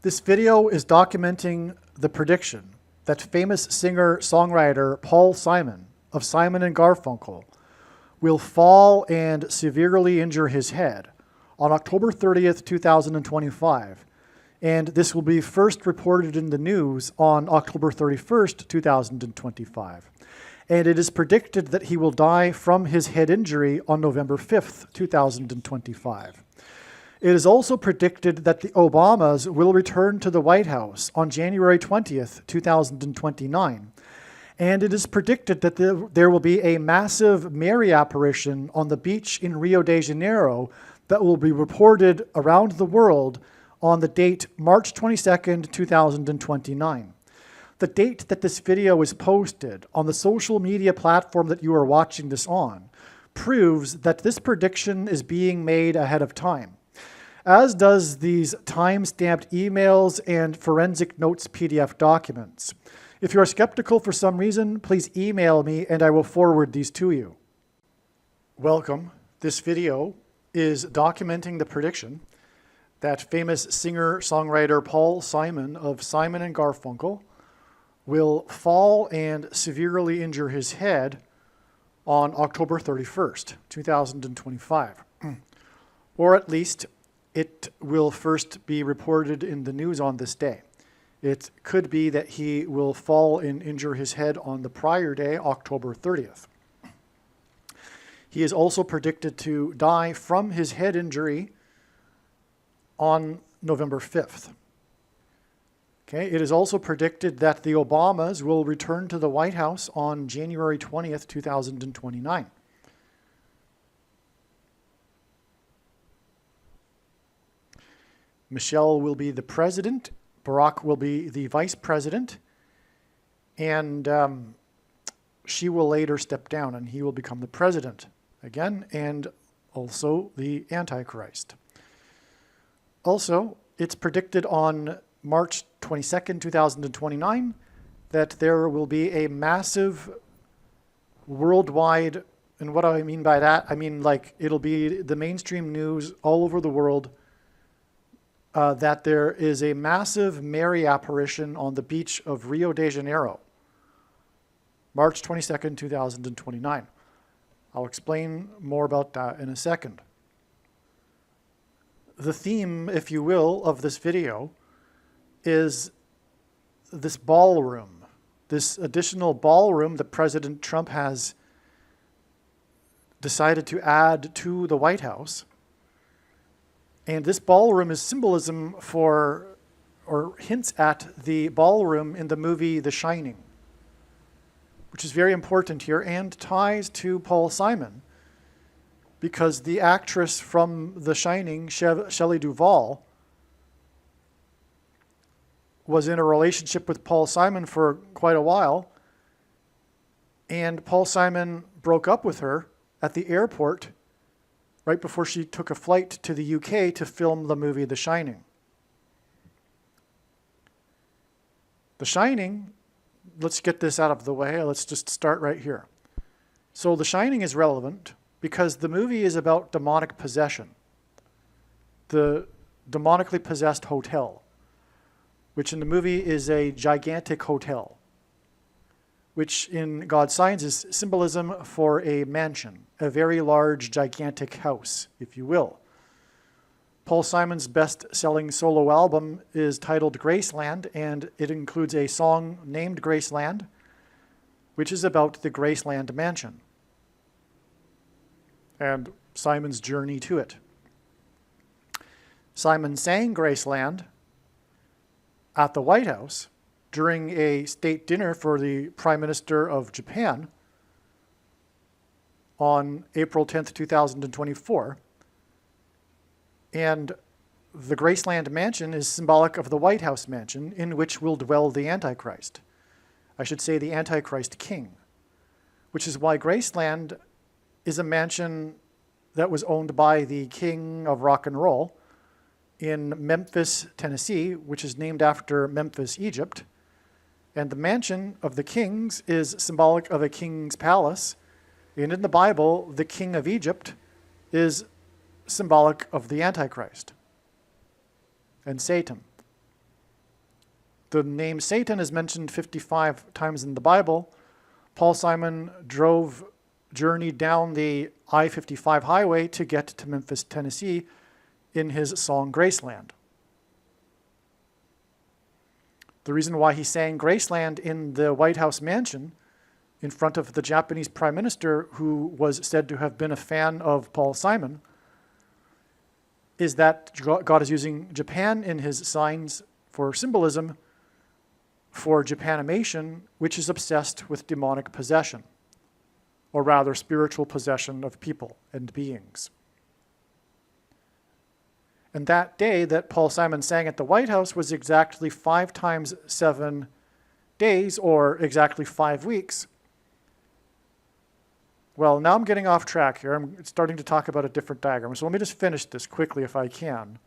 This video is documenting the prediction that famous singer-songwriter Paul Simon of Simon and Garfunkel will fall and severely injure his head on October 30th, 2025, and this will be first reported in the news on October 31st, 2025. And it is predicted that he will die from his head injury on November 5th, 2025. It is also predicted that the Obamas will return to the White House on January 20th, 2029. And it is predicted that there will be a massive Mary apparition on the beach in Rio de Janeiro that will be reported around the world on the date March 22nd, 2029. The date that this video is posted on the social media platform that you are watching this on proves that this prediction is being made ahead of time, as does these time-stamped emails and forensic notes PDF documents. If you are skeptical for some reason, please email me and I will forward these to you. Welcome. This video is documenting the prediction that famous singer-songwriter Paul Simon of Simon and Garfunkel will fall and severely injure his head on October 31st, 2025. Or at least it will first be reported in the news on this day. It could be that he will fall and injure his head on the prior day, October 30th. He is also predicted to die from his head injury on November 5th. Okay, it is also predicted that the Obamas will return to the White House on January 20th, 2029. Michelle will be the president, Barack will be the vice president, and she will later step down and he will become the president again, and also the Antichrist. Also, it's predicted on March 22nd, 2029, that there will be a massive worldwide, and what do I mean by that? I mean, like, it'll be the mainstream news all over the world that there is a massive Mary apparition on the beach of Rio de Janeiro, March 22nd, 2029. I'll explain more about that in a second. The theme, if you will, of this video is this ballroom, this additional ballroom that President Trump has decided to add to the White House. And this ballroom is symbolism for, or hints at, the ballroom in the movie The Shining, which is very important here and ties to Paul Simon, because the actress from The Shining, Shelley Duvall, was in a relationship with Paul Simon for quite a while, and Paul Simon broke up with her at the airport right before she took a flight to the UK to film the movie The Shining. The Shining, let's get this out of the way. Let's just start right here. So The Shining is relevant because the movie is about demonic possession. The demonically possessed hotel, which in the movie is a gigantic hotel, which in God's signs is symbolism for a mansion, a very large, gigantic house, if you will. Paul Simon's best-selling solo album is titled Graceland, and it includes a song named Graceland, which is about the Graceland mansion and Simon's journey to it. Simon sang Graceland at the White House during a state dinner for the Prime Minister of Japan on April 10th, 2024. And the Graceland mansion is symbolic of the White House mansion in which will dwell the Antichrist. I should say the Antichrist king, which is why Graceland is a mansion that was owned by the king of rock and roll in Memphis, Tennessee, which is named after Memphis, Egypt. And the mansion of the kings is symbolic of a king's palace. And in the Bible, the king of Egypt is symbolic of the Antichrist and Satan. The name Satan is mentioned 55 times in the Bible. Paul Simon journeyed down the I-55 highway to get to Memphis, Tennessee in his song Graceland. The reason why he sang Graceland in the White House mansion in front of the Japanese Prime Minister, who was said to have been a fan of Paul Simon, is that God is using Japan in his signs for symbolism for Japanimation, which is obsessed with demonic possession, or rather spiritual possession of people and beings. And that day that Paul Simon sang at the White House was exactly 5 times 7 days, or exactly 5 weeks. Well, now I'm getting off track here. I'm starting to talk about a different diagram. So let me just finish this quickly if I can.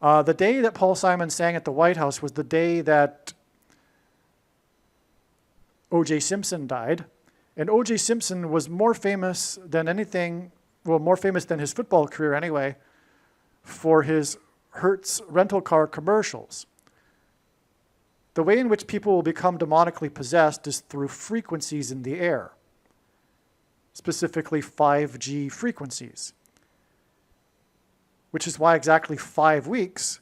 The day that Paul Simon sang at the White House was the day that O.J. Simpson died. And O.J. Simpson was more famous than anything, well, more famous than his football career anyway, for his Hertz rental car commercials. The way in which people will become demonically possessed is through frequencies in the air, specifically 5G frequencies, which is why exactly 5 weeks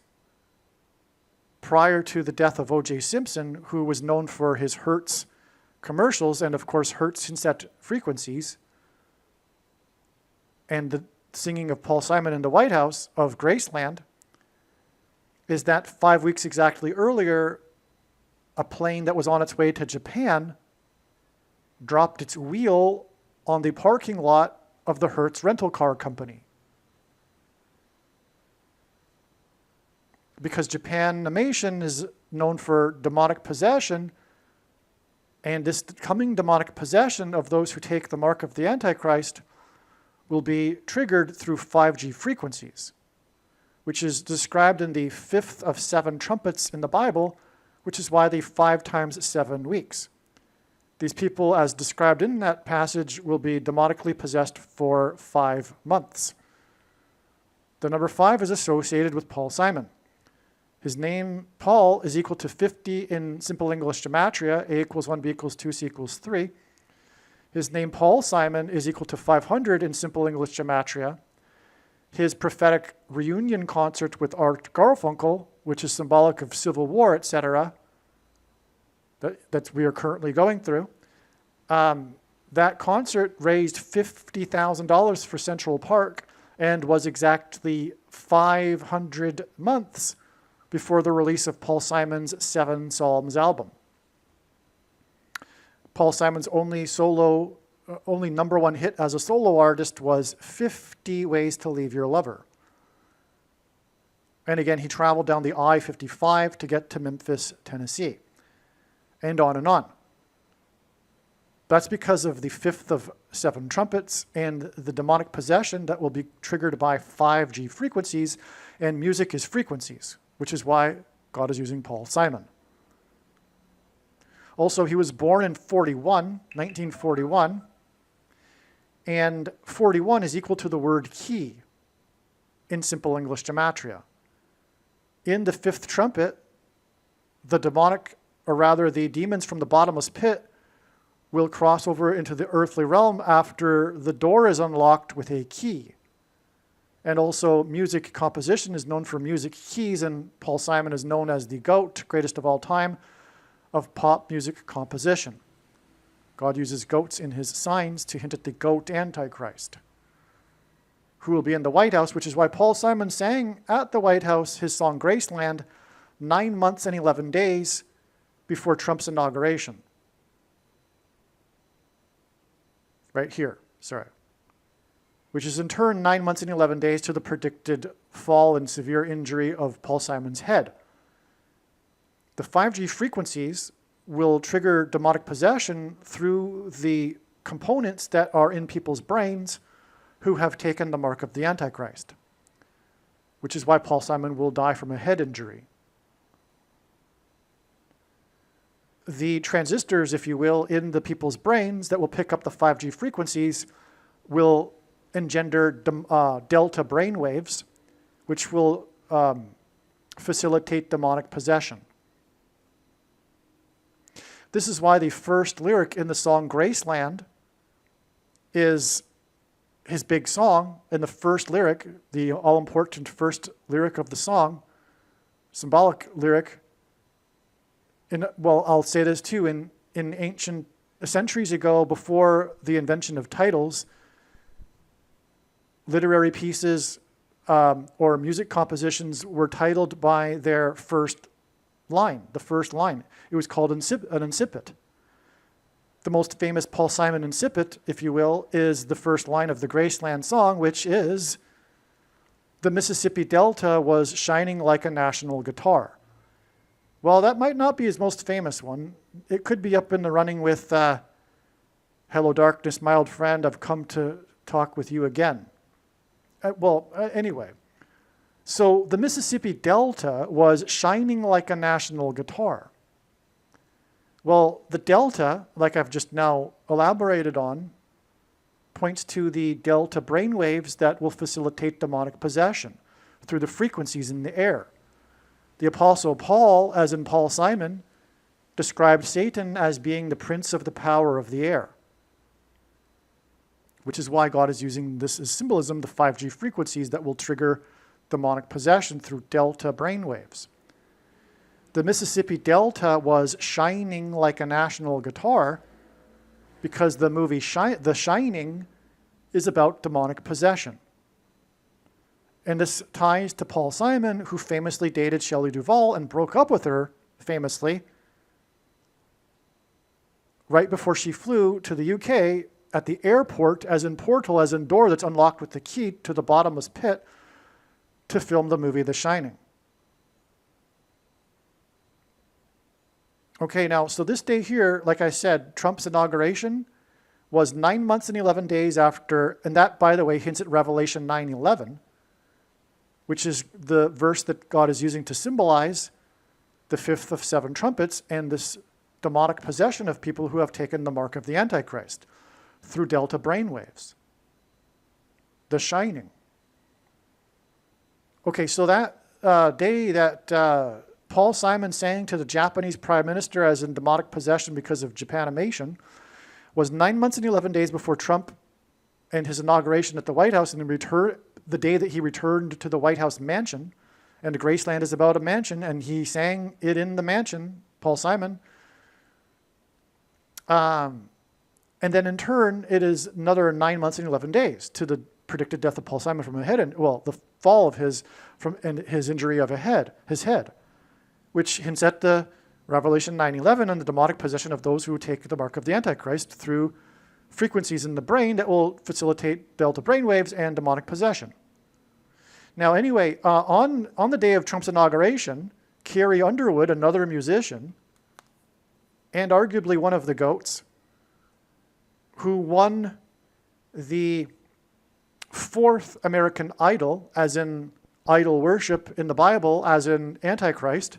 prior to the death of O.J. Simpson, who was known for his Hertz commercials and, of course, Hertz synset frequencies, and the singing of Paul Simon in the White House of Graceland, is that 5 weeks exactly earlier, a plane that was on its way to Japan dropped its wheel on the parking lot of the Hertz rental car company. Because Japanimation is known for demonic possession, and this coming demonic possession of those who take the mark of the Antichrist will be triggered through 5G frequencies, which is described in the 5th of 7 trumpets in the Bible, which is why the 5 times 7 weeks. These people, as described in that passage, will be demonically possessed for 5 months. The number 5 is associated with Paul Simon. His name, Paul, is equal to 50 in simple English gematria, A equals 1, B equals 2, C equals 3. His name, Paul Simon, is equal to 500 in simple English gematria. His prophetic reunion concert with Art Garfunkel, which is symbolic of civil war, etc., that we are currently going through, that concert raised $50,000 for Central Park and was exactly 500 months before the release of Paul Simon's 7 Psalms album. Paul Simon's only number 1 hit as a solo artist was 50 Ways to Leave Your Lover. And again, he traveled down the I-55 to get to Memphis, Tennessee, and on and on. That's because of the 5th of 7 trumpets and the demonic possession that will be triggered by 5G frequencies, and music is frequencies, which is why God is using Paul Simon. Also, he was born in 1941, and 41 is equal to the word key in simple English gematria. In the 5th trumpet, the demons from the bottomless pit will cross over into the earthly realm after the door is unlocked with a key. And also, music composition is known for music keys, and Paul Simon is known as the GOAT, greatest of all time, of pop music composition. God uses goats in his signs to hint at the goat Antichrist, who will be in the White House, which is why Paul Simon sang at the White House his song Graceland 9 months and 11 days before Trump's inauguration. Right here, sorry. Which is in turn 9 months and 11 days to the predicted fall and severe injury of Paul Simon's head. The 5G frequencies will trigger demonic possession through the components that are in people's brains who have taken the mark of the Antichrist, which is why Paul Simon will die from a head injury. The transistors, if you will, in the people's brains that will pick up the 5G frequencies will engender delta brain waves, which will facilitate demonic possession. This is why the first lyric in the song Graceland is his big song. In the first lyric, the all-important first lyric of the song, symbolic lyric, I'll say this too, in ancient centuries ago, before the invention of titles, literary pieces or music compositions were titled by their first line, the first line. It was called an incipit. The most famous Paul Simon incipit, if you will, is the first line of the Graceland song, which is, "The Mississippi Delta was shining like a national guitar." Well, that might not be his most famous one. It could be up in the running with "Hello Darkness, my old friend, I've come to talk with you again." Anyway. So the Mississippi Delta was shining like a national guitar. Well, the delta, like I've just now elaborated on, points to the delta brainwaves that will facilitate demonic possession through the frequencies in the air. The Apostle Paul, as in Paul Simon, described Satan as being the prince of the power of the air, which is why God is using this as symbolism, the 5G frequencies that will trigger demonic possession through delta brainwaves. The Mississippi Delta was shining like a national guitar because the movie The Shining is about demonic possession. And this ties to Paul Simon, who famously dated Shelley Duvall and broke up with her, famously, right before she flew to the UK at the airport, as in portal, as in door that's unlocked with the key to the bottomless pit, to film the movie The Shining. Okay, now, so this day here, like I said, Trump's inauguration was 9 months and 11 days after, and that, by the way, hints at Revelation 9:11, which is the verse that God is using to symbolize the fifth of 7 trumpets and this demonic possession of people who have taken the mark of the Antichrist through delta brainwaves. The Shining. Okay, so that day that Paul Simon sang to the Japanese Prime Minister as in demonic possession because of Japanimation was 9 months and 11 days before Trump and his inauguration at the White House, and the day that he returned to the White House mansion. And Graceland is about a mansion, and he sang it in the mansion, Paul Simon. And then in turn, it is another 9 months and 11 days to the predicted death of Paul Simon from a head, the fall of his injury of his head, which hints at the Revelation 9:11 and the demonic possession of those who take the mark of the Antichrist through frequencies in the brain that will facilitate delta brainwaves and demonic possession. Now, anyway, on the day of Trump's inauguration, Carrie Underwood, another musician, and arguably one of the GOATs, who won the 4th American Idol, as in idol worship in the Bible, as in Antichrist.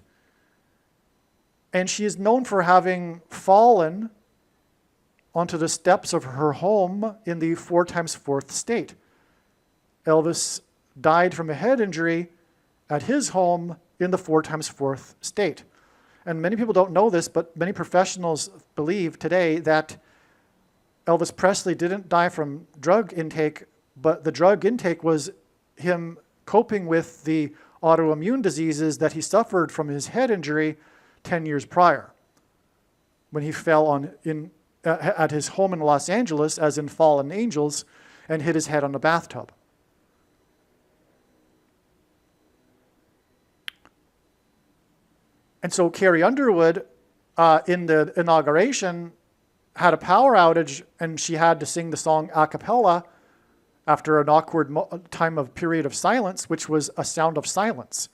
And she is known for having fallen onto the steps of her home in the 4 times 4th state. Elvis died from a head injury at his home in the 4 times 4th state. And many people don't know this, but many professionals believe today that Elvis Presley didn't die from drug intake, but the drug intake was him coping with the autoimmune diseases that he suffered from his head injury 10 years prior, when he fell at his home in Los Angeles, as in Fallen Angels, and hit his head on a bathtub. And so Carrie Underwood, in the inauguration, had a power outage, and she had to sing the song a cappella after an awkward period of silence, which was A Sound of Silence.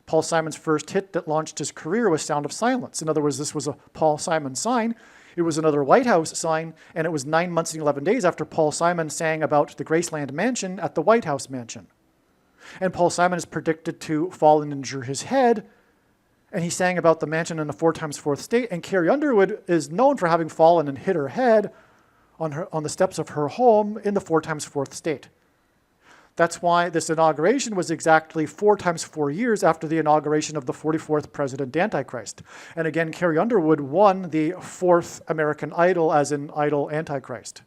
Paul Simon's first hit that launched his career was Sound of Silence. In other words, this was a Paul Simon sign. It was another White House sign, and it was 9 months and 11 days after Paul Simon sang about the Graceland mansion at the White House mansion. And Paul Simon is predicted to fall and injure his head, and he sang about the mansion in the 4 times 4th state, and Carrie Underwood is known for having fallen and hit her head on the steps of her home in the 4 times 4th state. That's why this inauguration was exactly 4 times 4 years after the inauguration of the 44th President Antichrist. And again, Carrie Underwood won the 4th American Idol, as in Idol Antichrist.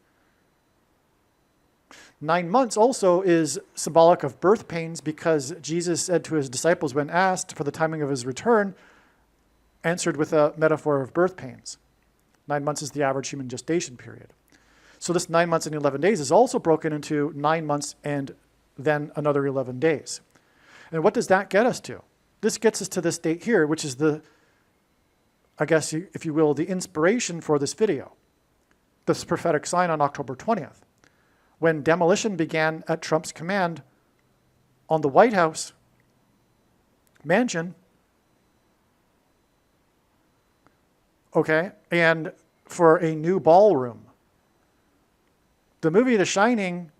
9 months also is symbolic of birth pains, because Jesus said to his disciples when asked for the timing of his return, answered with a metaphor of birth pains. 9 months is the average human gestation period. So this 9 months and 11 days is also broken into 9 months and then another 11 days. And what does that get us to? This gets us to this date here, which is the, I guess, if you will, the inspiration for this video. This prophetic sign on October 20th, when demolition began at Trump's command on the White House mansion. Okay, and for a new ballroom. The movie The Shining,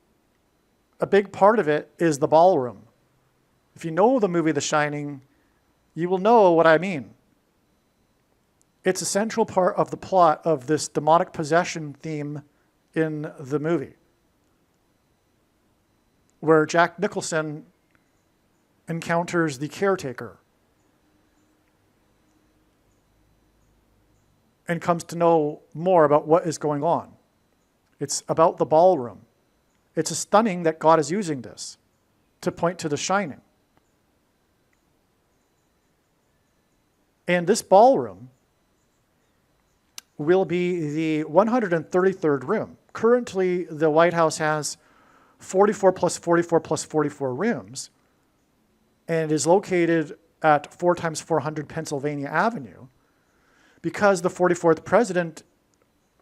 a big part of it is the ballroom. If you know the movie The Shining, you will know what I mean. It's a central part of the plot of this demonic possession theme in the movie, where Jack Nicholson encounters the caretaker and comes to know more about what is going on. It's about the ballroom. It's stunning that God is using this to point to The Shining. And this ballroom will be the 133rd room. Currently, the White House has 44 plus 44 plus 44 rooms, and it is located at 4 times 400 Pennsylvania Avenue, because the 44th president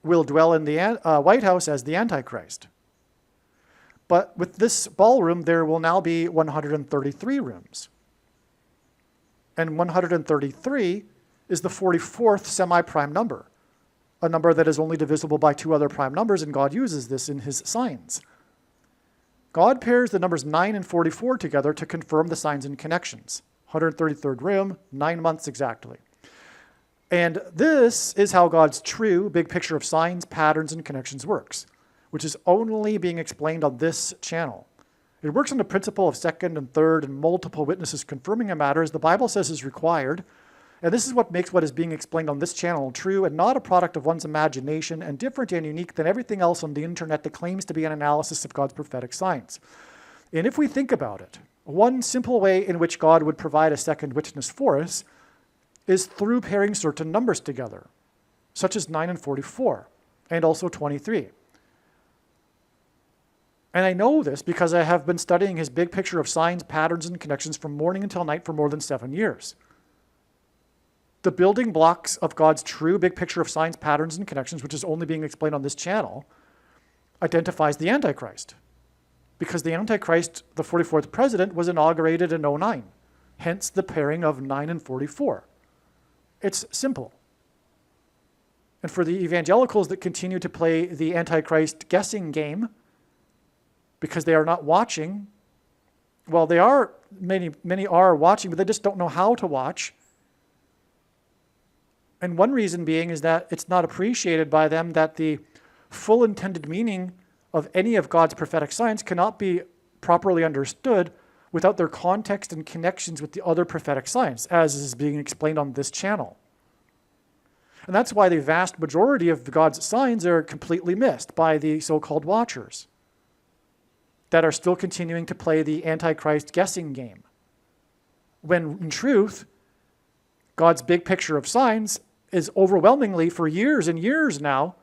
will dwell in the White House as the Antichrist. But with this ballroom, there will now be 133 rooms. And 133 is the 44th semi-prime number, a number that is only divisible by 2 other prime numbers, and God uses this in his signs. God pairs the numbers 9 and 44 together to confirm the signs and connections. 133rd room, 9 months exactly. And this is how God's true big picture of signs, patterns, and connections works, which is only being explained on this channel. It works on the principle of second and third and multiple witnesses confirming a matter, as the Bible says is required. And this is what makes what is being explained on this channel true and not a product of one's imagination, and different and unique than everything else on the internet that claims to be an analysis of God's prophetic signs. And if we think about it, one simple way in which God would provide a second witness for us is through pairing certain numbers together, such as 9 and 44, and also 23. And I know this because I have been studying his big picture of signs, patterns, and connections from morning until night for more than 7 years. The building blocks of God's true big picture of signs, patterns, and connections, which is only being explained on this channel, identifies the Antichrist. Because the Antichrist, the 44th president, was inaugurated in 09, hence the pairing of 9 and 44. It's simple. And for the evangelicals that continue to play the Antichrist guessing game, because they are not watching, well, they are, many are watching, but they just don't know how to watch. And one reason being is that it's not appreciated by them that the full intended meaning of any of God's prophetic signs cannot be properly understood without their context and connections with the other prophetic signs, as is being explained on this channel. And that's why the vast majority of God's signs are completely missed by the so-called watchers that are still continuing to play the Antichrist guessing game, when in truth, God's big picture of signs is overwhelmingly, for years and years now,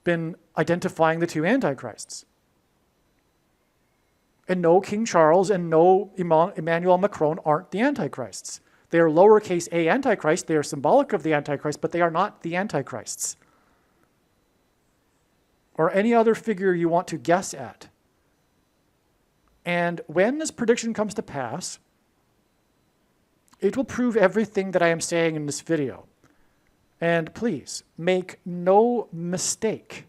been identifying the two Antichrists. And no, King Charles and no Emmanuel Macron aren't the Antichrists. They are lowercase a Antichrist. They are symbolic of the Antichrist, but they are not the Antichrists. Or any other figure you want to guess at. And when this prediction comes to pass, it will prove everything that I am saying in this video. And please, make no mistake.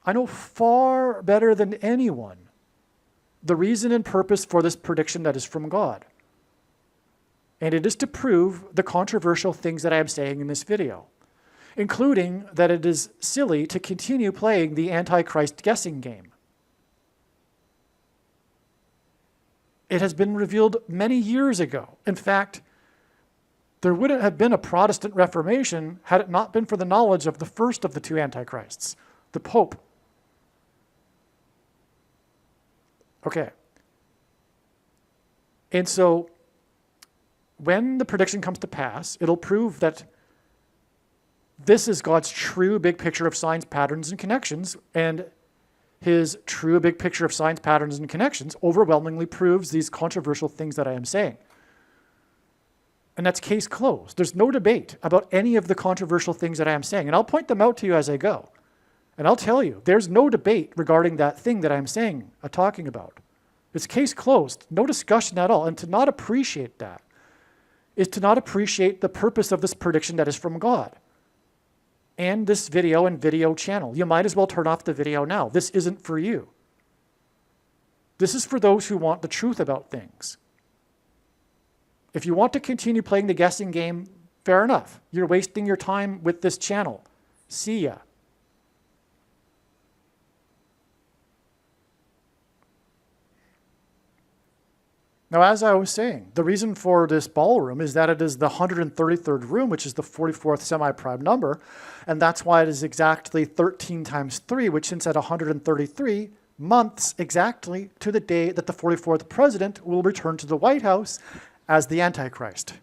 I know far better than anyone the reason and purpose for this prediction that is from God. And it is to prove the controversial things that I am saying in this video, including that it is silly to continue playing the Antichrist guessing game. It has been revealed many years ago. In fact, there wouldn't have been a Protestant Reformation had it not been for the knowledge of the first of the two Antichrists, the Pope. Okay. And so when the prediction comes to pass, it'll prove that this is God's true big picture of signs, patterns, and connections, and his true big picture of signs, patterns, and connections overwhelmingly proves these controversial things that I am saying. And that's case closed. There's no debate about any of the controversial things that I am saying, and I'll point them out to you as I go. And I'll tell you, there's no debate regarding that thing that I'm saying, talking about. It's case closed, no discussion at all. And to not appreciate that is to not appreciate the purpose of this prediction that is from God. And this video and video channel. You might as well turn off the video now. This isn't for you. This is for those who want the truth about things. If you want to continue playing the guessing game, fair enough. You're wasting your time with this channel. See ya. Now, as I was saying, the reason for this ballroom is that it is the 133rd room, which is the 44th semi-prime number, and that's why it is exactly 13 times 3, which hints at 133 months exactly to the day that the 44th president will return to the White House as the Antichrist.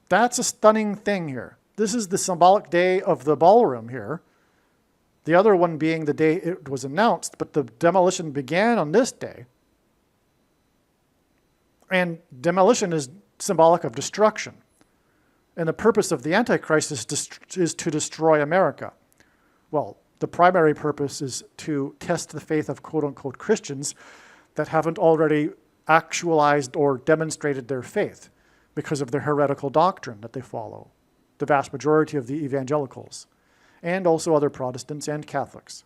That's a stunning thing here. This is the symbolic day of the ballroom here. The other one being the day it was announced, but the demolition began on this day. And demolition is symbolic of destruction. And the purpose of the Antichrist is to destroy America. Well, the primary purpose is to test the faith of quote-unquote Christians that haven't already actualized or demonstrated their faith because of their heretical doctrine that they follow, the vast majority of the evangelicals, and also other Protestants and Catholics.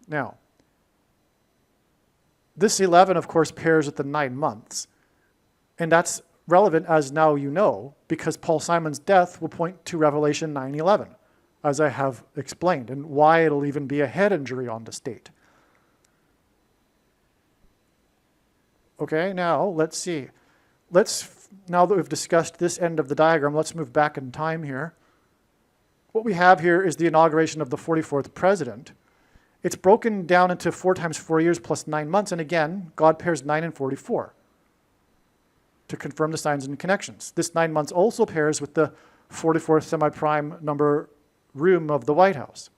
Now, this 11, of course, pairs with the 9 months. And that's relevant, as now you know, because Paul Simon's death will point to Revelation 9:11, as I have explained, and why it'll even be a head injury on the state. Okay, now let's see. Now that we've discussed this end of the diagram, let's move back in time here. What we have here is the inauguration of the 44th president. It's broken down into 4 times 4 years plus 9 months. And again, God pairs 9 and 44 to confirm the signs and connections. This 9 months also pairs with the 44th semi-prime number room of the White House.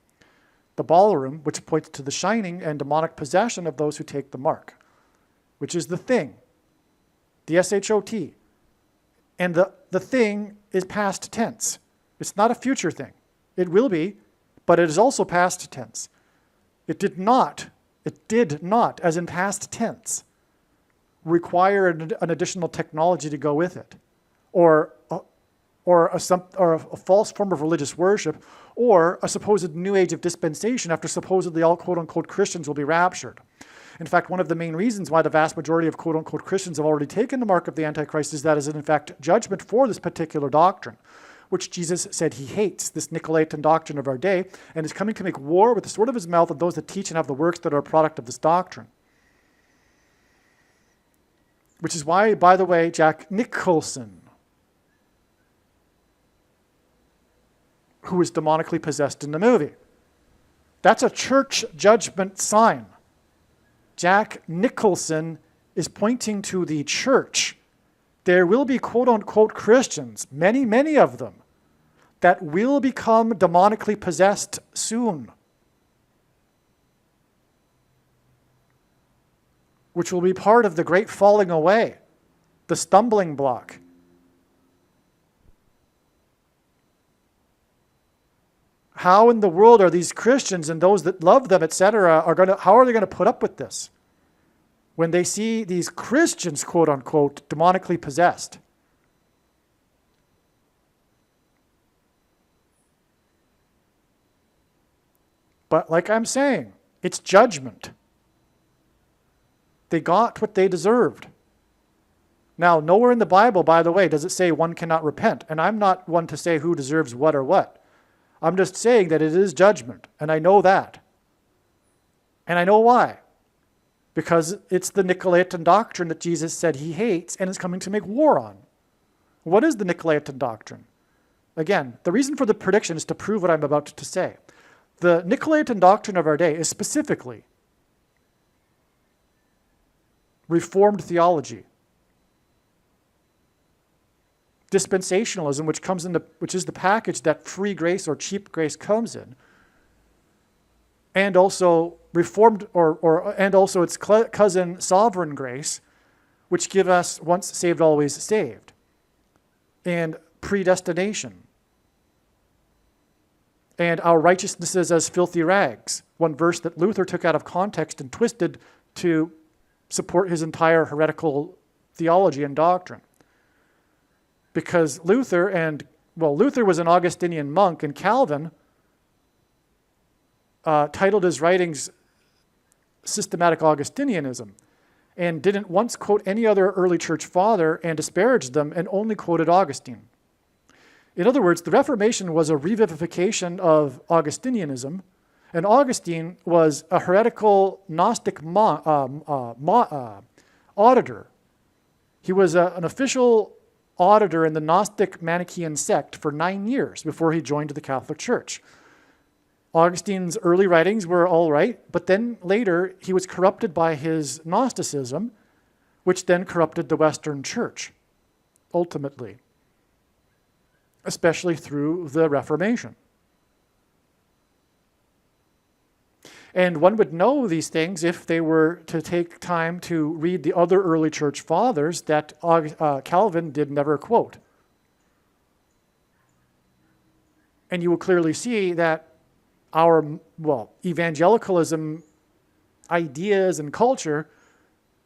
The ballroom, which points to the shining and demonic possession of those who take the mark, which is the thing, the S-H-O-T. And the thing is past tense. It's not a future thing. It will be, but it is also past tense. It did not, as in past tense, require an additional technology to go with it, or a false form of religious worship, or a supposed new age of dispensation after supposedly all quote-unquote Christians will be raptured. In fact, one of the main reasons why the vast majority of quote-unquote Christians have already taken the mark of the Antichrist is that it is in fact judgment for this particular doctrine, which Jesus said he hates, this Nicolaitan doctrine of our day, and is coming to make war with the sword of his mouth of those that teach and have the works that are a product of this doctrine. Which is why, by the way, Jack Nicholson, who was demonically possessed in the movie, that's a church judgment sign. Jack Nicholson is pointing to the church. There will be quote-unquote Christians, many, many of them, that will become demonically possessed soon, which will be part of the great falling away, the stumbling block. How in the world are these Christians and those that love them, etc., how are they going to put up with this when they see these Christians, quote unquote, demonically possessed? But like I'm saying, it's judgment. They got what they deserved. Now, nowhere in the Bible, by the way, does it say one cannot repent. And I'm not one to say who deserves what or what. I'm just saying that it is judgment, and I know that. And I know why. Because it's the Nicolaitan doctrine that Jesus said he hates and is coming to make war on. What is the Nicolaitan doctrine? Again, the reason for the prediction is to prove what I'm about to say. The Nicolaitan doctrine of our day is specifically Reformed theology. Dispensationalism, which is the package that free grace or cheap grace comes in, and also Reformed and also its cousin sovereign grace, which give us once saved, always saved, and predestination, and our righteousnesses as filthy rags, one verse that Luther took out of context and twisted to support his entire heretical theology and doctrine. Because Luther was an Augustinian monk, and Calvin titled his writings Systematic Augustinianism, and didn't once quote any other early church father and disparaged them, and only quoted Augustine. In other words, the Reformation was a revivification of Augustinianism, and Augustine was a heretical Gnostic auditor. He was an official auditor in the Gnostic Manichaean sect for 9 years before he joined the Catholic Church. Augustine's early writings were all right, but then later he was corrupted by his Gnosticism, which then corrupted the Western Church, ultimately, especially through the Reformation. And one would know these things if they were to take time to read the other early church fathers that Calvin did never quote. And you will clearly see that our, evangelicalism ideas and culture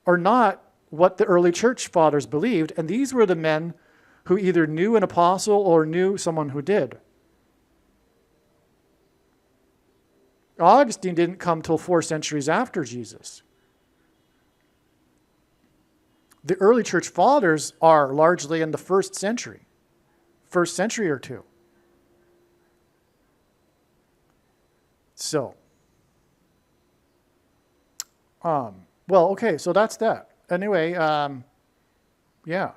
are not what the early church fathers believed, and these were the men who either knew an apostle or knew someone who did. Augustine didn't come till 4 centuries after Jesus. The early church fathers are largely in the first century or two. So, okay, so that's that. Anyway, yeah.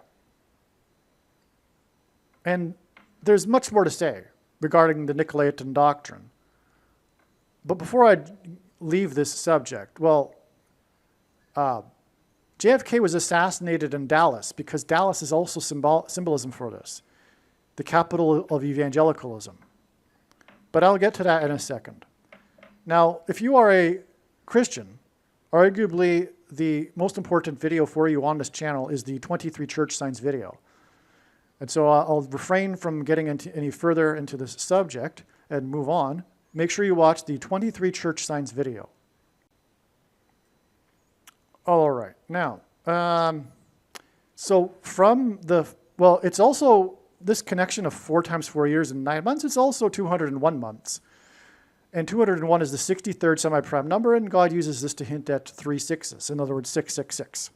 And there's much more to say regarding the Nicolaitan doctrine. But before I leave this subject, JFK was assassinated in Dallas because Dallas is also symbolism for this, the capital of evangelicalism. But I'll get to that in a second. Now, if you are a Christian, arguably the most important video for you on this channel is the 23 church signs video. And so I'll refrain from getting any further into this subject and move on. Make sure you watch the 23 church signs video. All right, now, so from it's also this connection of 4 times 4 years and 9 months, it's also 201 months. And 201 is the 63rd semi-prime number, and God uses this to hint at 3 sixes, in other words, 666.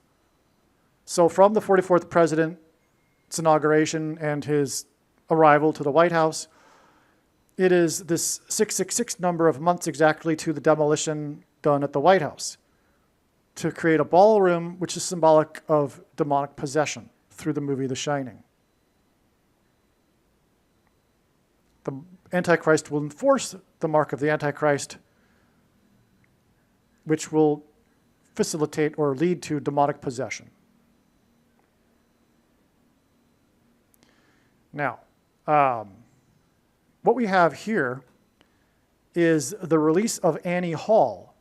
So from the 44th president's inauguration and his arrival to the White House, it is this 666 number of months exactly to the demolition done at the White House to create a ballroom, which is symbolic of demonic possession through the movie The Shining. The Antichrist will enforce the mark of the Antichrist, which will facilitate or lead to demonic possession. Now, what we have here is the release of Annie Hall.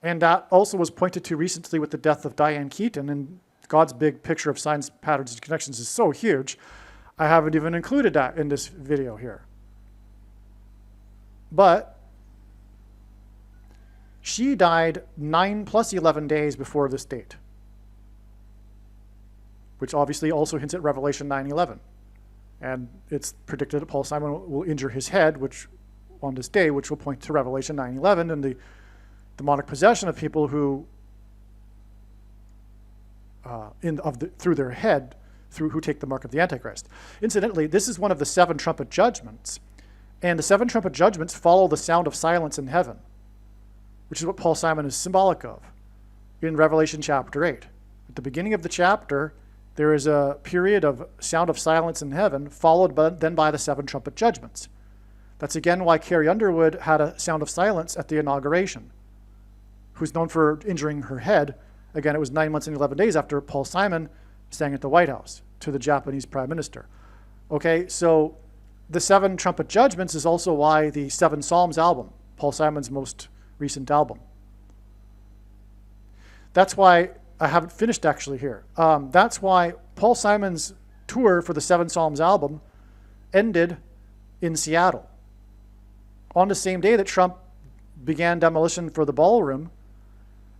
And that also was pointed to recently with the death of Diane Keaton, and God's big picture of signs, patterns, and connections is so huge, I haven't even included that in this video here. But she died 9 plus 11 days before this date, which obviously also hints at Revelation 9:11. And it's predicted that Paul Simon will injure his head, which on this day, which will point to Revelation 9:11 and the demonic possession of people who, through their head, through who take the mark of the Antichrist. Incidentally, this is one of the 7 trumpet judgments, and the 7 trumpet judgments follow the sound of silence in heaven, which is what Paul Simon is symbolic of in Revelation chapter 8. At the beginning of the chapter, there is a period of sound of silence in heaven, followed then by the 7 trumpet judgments. That's again why Carrie Underwood had a sound of silence at the inauguration, who's known for injuring her head. Again, it was 9 months and 11 days after Paul Simon sang at the White House to the Japanese Prime Minister. Okay, so the 7 trumpet judgments is also why the 7 Psalms album, Paul Simon's most recent album. That's why I haven't finished actually here. That's why Paul Simon's tour for the 7 Psalms album ended in Seattle. On the same day that Trump began demolition for the ballroom,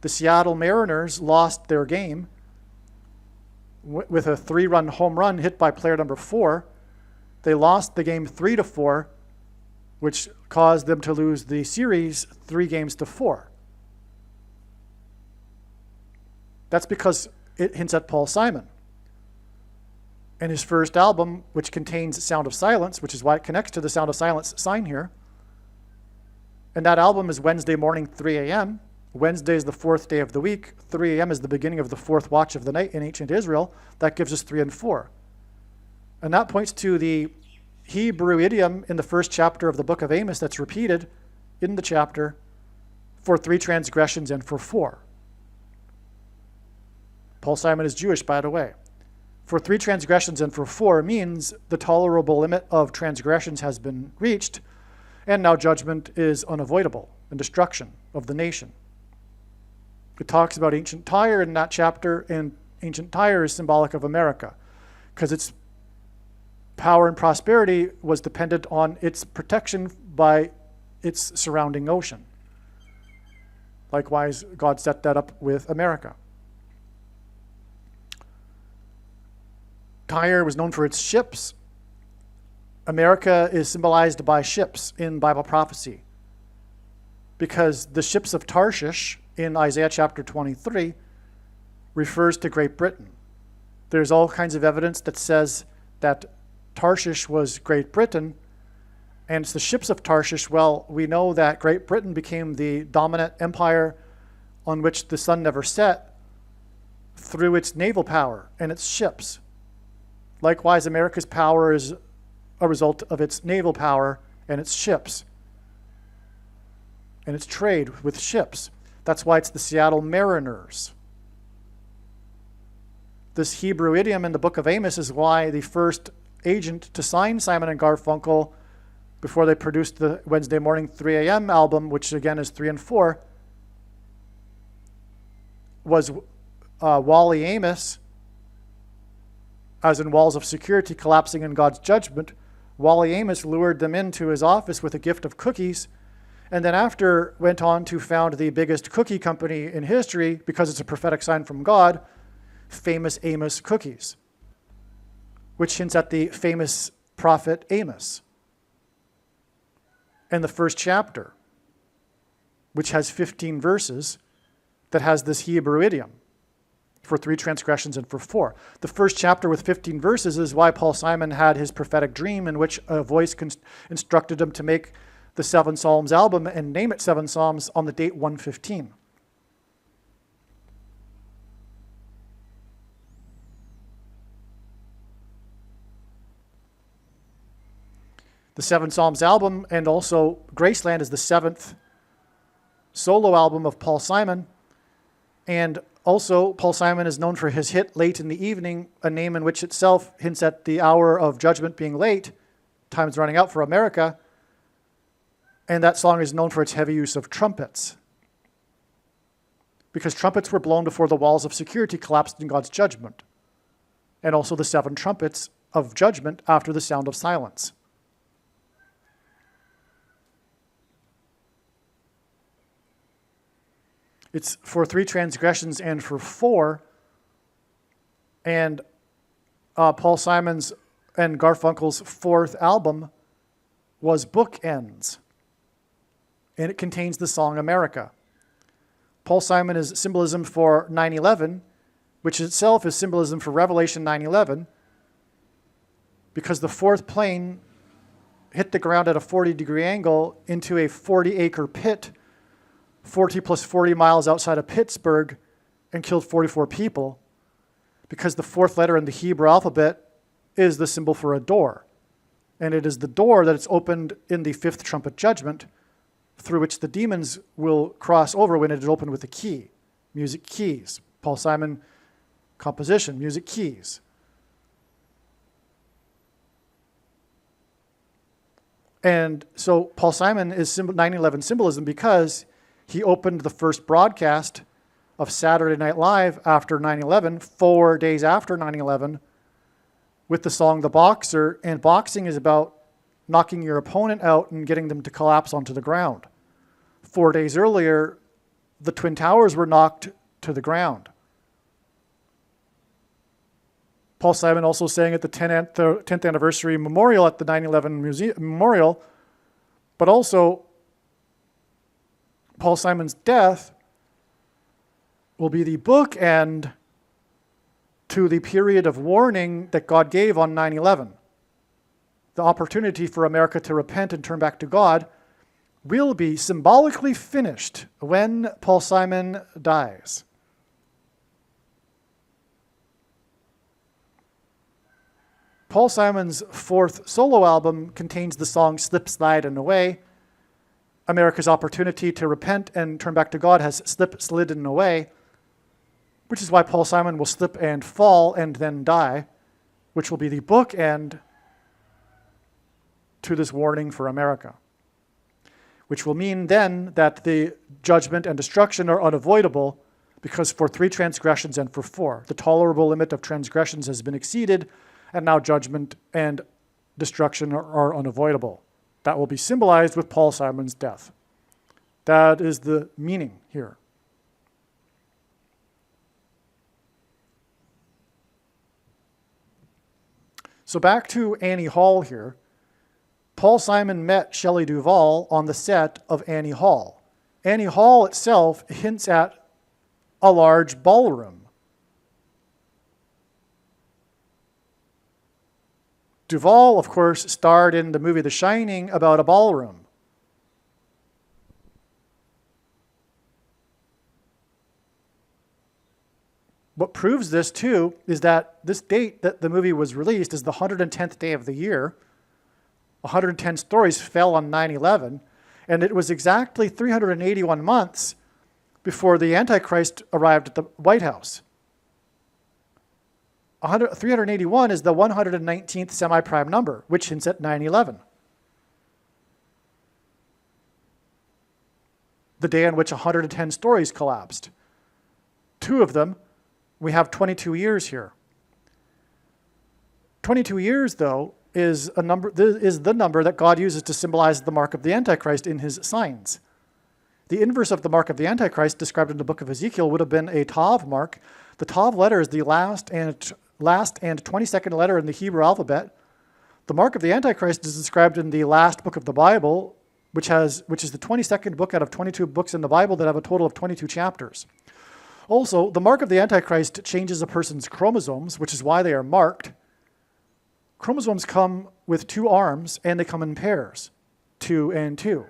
the Seattle Mariners lost their game with a 3-run home run hit by player number 4. They lost the game 3-4, which caused them to lose the series 3-4. That's because it hints at Paul Simon. And his first album, which contains Sound of Silence, which is why it connects to the Sound of Silence sign here. And that album is Wednesday morning, 3 a.m. Wednesday is the 4th day of the week. 3 a.m. is the beginning of the 4th watch of the night in ancient Israel. That gives us 3 and 4. And that points to the Hebrew idiom in the first chapter of the book of Amos that's repeated in the chapter for 3 transgressions and for 4. Paul Simon is Jewish, by the way. For 3 transgressions and for 4 means the tolerable limit of transgressions has been reached, and now judgment is unavoidable and destruction of the nation. It talks about ancient Tyre in that chapter, and ancient Tyre is symbolic of America because its power and prosperity was dependent on its protection by its surrounding ocean. Likewise, God set that up with America. Tyre was known for its ships. America is symbolized by ships in Bible prophecy because the ships of Tarshish in Isaiah chapter 23 refers to Great Britain. There's all kinds of evidence that says that Tarshish was Great Britain, and it's the ships of Tarshish. Well, we know that Great Britain became the dominant empire on which the sun never set through its naval power and its ships. Likewise, America's power is a result of its naval power and its ships and its trade with ships. That's why it's the Seattle Mariners. This Hebrew idiom in the book of Amos is why the first agent to sign Simon and Garfunkel before they produced the Wednesday morning 3 a.m. album, which again is 3 and 4, was Wally Amos, as in walls of security collapsing in God's judgment. Wally Amos lured them into his office with a gift of cookies, and then after went on to found the biggest cookie company in history because it's a prophetic sign from God, Famous Amos Cookies, which hints at the famous prophet Amos. And the first chapter, which has 15 verses, that has this Hebrew idiom for 3 transgressions and for 4. The first chapter with 15 verses is why Paul Simon had his prophetic dream in which a voice instructed him to make the 7 Psalms album and name it 7 Psalms on the date 115. The 7 Psalms album and also Graceland is the 7th solo album of Paul Simon. And also, Paul Simon is known for his hit Late in the Evening, a name in which itself hints at the hour of judgment being late, time's running out for America. And that song is known for its heavy use of trumpets, because trumpets were blown before the walls of security collapsed in God's judgment, and also the 7 trumpets of judgment after the sound of silence. It's for 3 transgressions and for 4. And Paul Simon's and Garfunkel's 4th album was Bookends. And it contains the song America. Paul Simon is symbolism for 9/11, which itself is symbolism for Revelation 9/11, because the fourth plane hit the ground at a 40-degree angle into a 40-acre pit 40 plus 40 miles outside of Pittsburgh and killed 44 people, because the fourth letter in the Hebrew alphabet is the symbol for a door. And it is the door that is opened in the fifth trumpet judgment, through which the demons will cross over when it is opened with a key. Music keys. Paul Simon composition, music keys. And so Paul Simon is 9/11 symbolism because he opened the first broadcast of Saturday Night Live after 9/11, 4 days after 9/11, with the song The Boxer. And boxing is about knocking your opponent out and getting them to collapse onto the ground. 4 days earlier, the Twin Towers were knocked to the ground. Paul Simon also sang at the 10th anniversary memorial at the 9/11 memorial, but also Paul Simon's death will be the bookend to the period of warning that God gave on 9/11. The opportunity for America to repent and turn back to God will be symbolically finished when Paul Simon dies. Paul Simon's fourth solo album contains the song Slip, Slide, and Away. America's opportunity to repent and turn back to God has slipped, slid, and away, which is why Paul Simon will slip and fall and then die, which will be the bookend to this warning for America, which will mean then that the judgment and destruction are unavoidable, because for 3 transgressions and for 4, the tolerable limit of transgressions has been exceeded, and now judgment and destruction are unavoidable. That will be symbolized with Paul Simon's death. That is the meaning here. So back to Annie Hall here. Paul Simon met Shelley Duvall on the set of Annie Hall. Annie Hall itself hints at a large ballroom. Duvall, of course, starred in the movie The Shining about a ballroom. What proves this, too, is that this date that the movie was released is the 110th day of the year. 110 stories fell on 9/11, and it was exactly 381 months before the Antichrist arrived at the White House. 381 is the 119th semi-prime number, which hints at 9/11. The day on which 110 stories collapsed. 2 of them, we have 22 years here. 22 years, though, is the number that God uses to symbolize the mark of the Antichrist in his signs. The inverse of the mark of the Antichrist described in the book of Ezekiel would have been a Tav mark. The Tav letter is the last and 22nd letter in the Hebrew alphabet. The mark of the Antichrist is described in the last book of the Bible, which is the 22nd book out of 22 books in the Bible that have a total of 22 chapters. Also, the mark of the Antichrist changes a person's chromosomes, which is why they are marked. Chromosomes come with 2 arms, and they come in pairs, 2 and 2,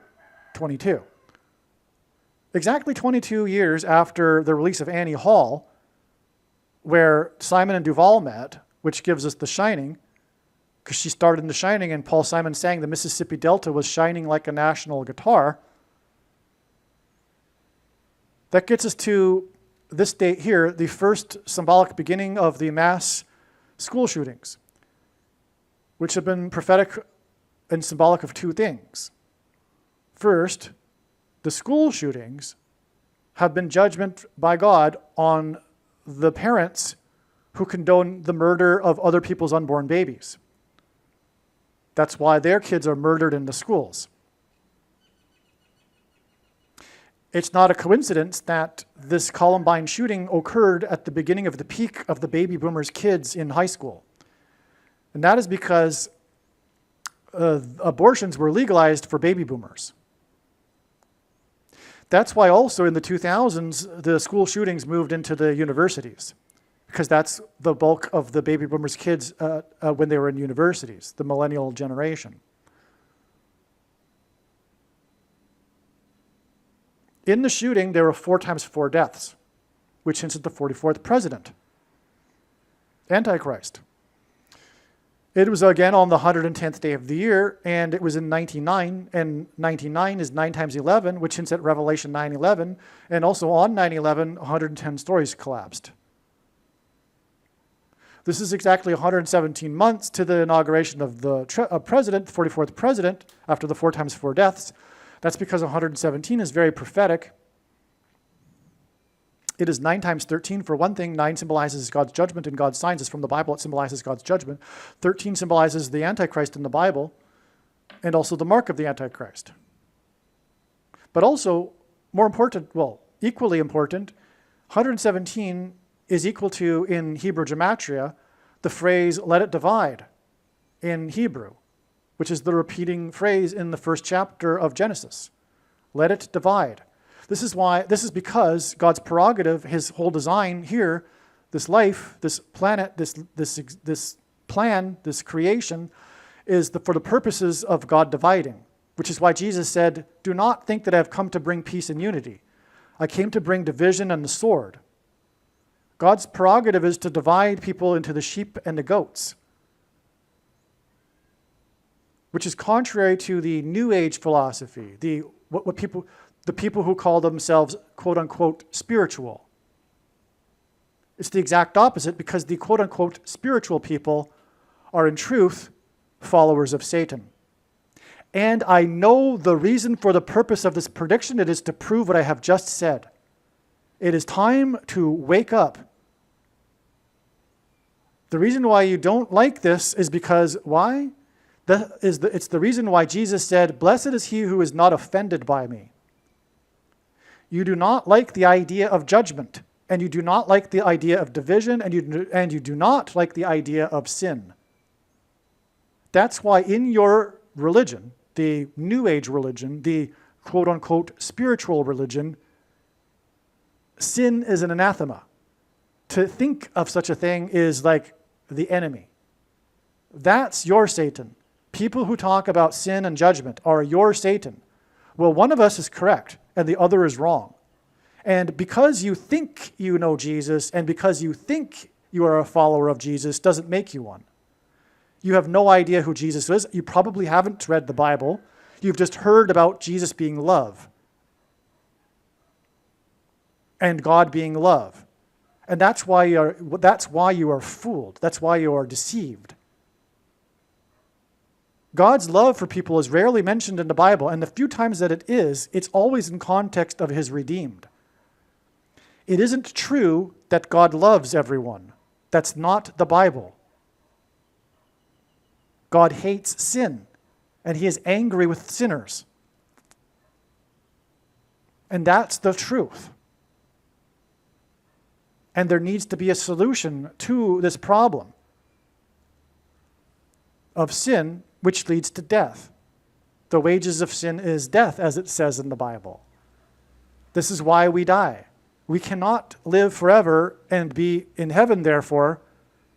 22. Exactly 22 years after the release of Annie Hall, where Simon and Duvall met, which gives us The Shining, because she starred in The Shining and Paul Simon sang the Mississippi Delta was shining like a national guitar. That gets us to this date here, the first symbolic beginning of the mass school shootings, which have been prophetic and symbolic of 2 things. First, the school shootings have been judgment by God on the parents who condone the murder of other people's unborn babies. That's why their kids are murdered in the schools. It's not a coincidence that this Columbine shooting occurred at the beginning of the peak of the baby boomers' kids in high school. And that is because abortions were legalized for baby boomers. That's why also in the 2000s, the school shootings moved into the universities, because that's the bulk of the baby boomers' kids when they were in universities, the millennial generation. In the shooting, there were 4 times 4 deaths, which hints at the 44th president, Antichrist. It was again on the 110th day of the year, and it was in 99, and 99 is 9 times 11, which hints at Revelation 9:11, and also on 9/11, 110 stories collapsed. This is exactly 117 months to the inauguration of the president, the 44th president, after the 4 times 4 deaths. That's because 117 is very prophetic. It is 9 times 13. For one thing, 9 symbolizes God's judgment and God's signs. It's from the Bible. It symbolizes God's judgment. 13 symbolizes the Antichrist in the Bible and also the mark of the Antichrist. But also, more important, well, equally important, 117 is equal to, in Hebrew gematria, the phrase, let it divide, in Hebrew, which is the repeating phrase in the first chapter of Genesis. Let it divide. This is because God's prerogative, his whole design here, this life, this planet, this plan, this creation, is for the purposes of God dividing, which is why Jesus said, do not think that I have come to bring peace and unity. I came to bring division and the sword. God's prerogative is to divide people into the sheep and the goats, which is contrary to the New Age philosophy, the people who call themselves, quote unquote, spiritual. It's the exact opposite, because the quote unquote spiritual people are in truth followers of Satan. And I know the reason for the purpose of this prediction. It is to prove what I have just said. It is time to wake up. The reason why you don't like this is because, why? It's the reason why Jesus said, blessed is he who is not offended by me. You do not like the idea of judgment, and you do not like the idea of division, and you do not like the idea of sin. That's why in your religion, the New Age religion, the quote-unquote spiritual religion, sin is an anathema. To think of such a thing is like the enemy. That's your Satan. People who talk about sin and judgment are your Satan. Well, one of us is correct, and the other is wrong. And because you think you know Jesus, and because you think you are a follower of Jesus, doesn't make you one. You have no idea who Jesus is. You probably haven't read the Bible. You've just heard about Jesus being love and God being love. And that's why you are fooled. That's why you are deceived. God's love for people is rarely mentioned in the Bible, and the few times that it is, it's always in context of his redeemed. It isn't true that God loves everyone. That's not the Bible. God hates sin, and he is angry with sinners. And that's the truth. And there needs to be a solution to this problem of sin, which leads to death. The wages of sin is death, as it says in the Bible. This is why we die. We cannot live forever and be in heaven, therefore,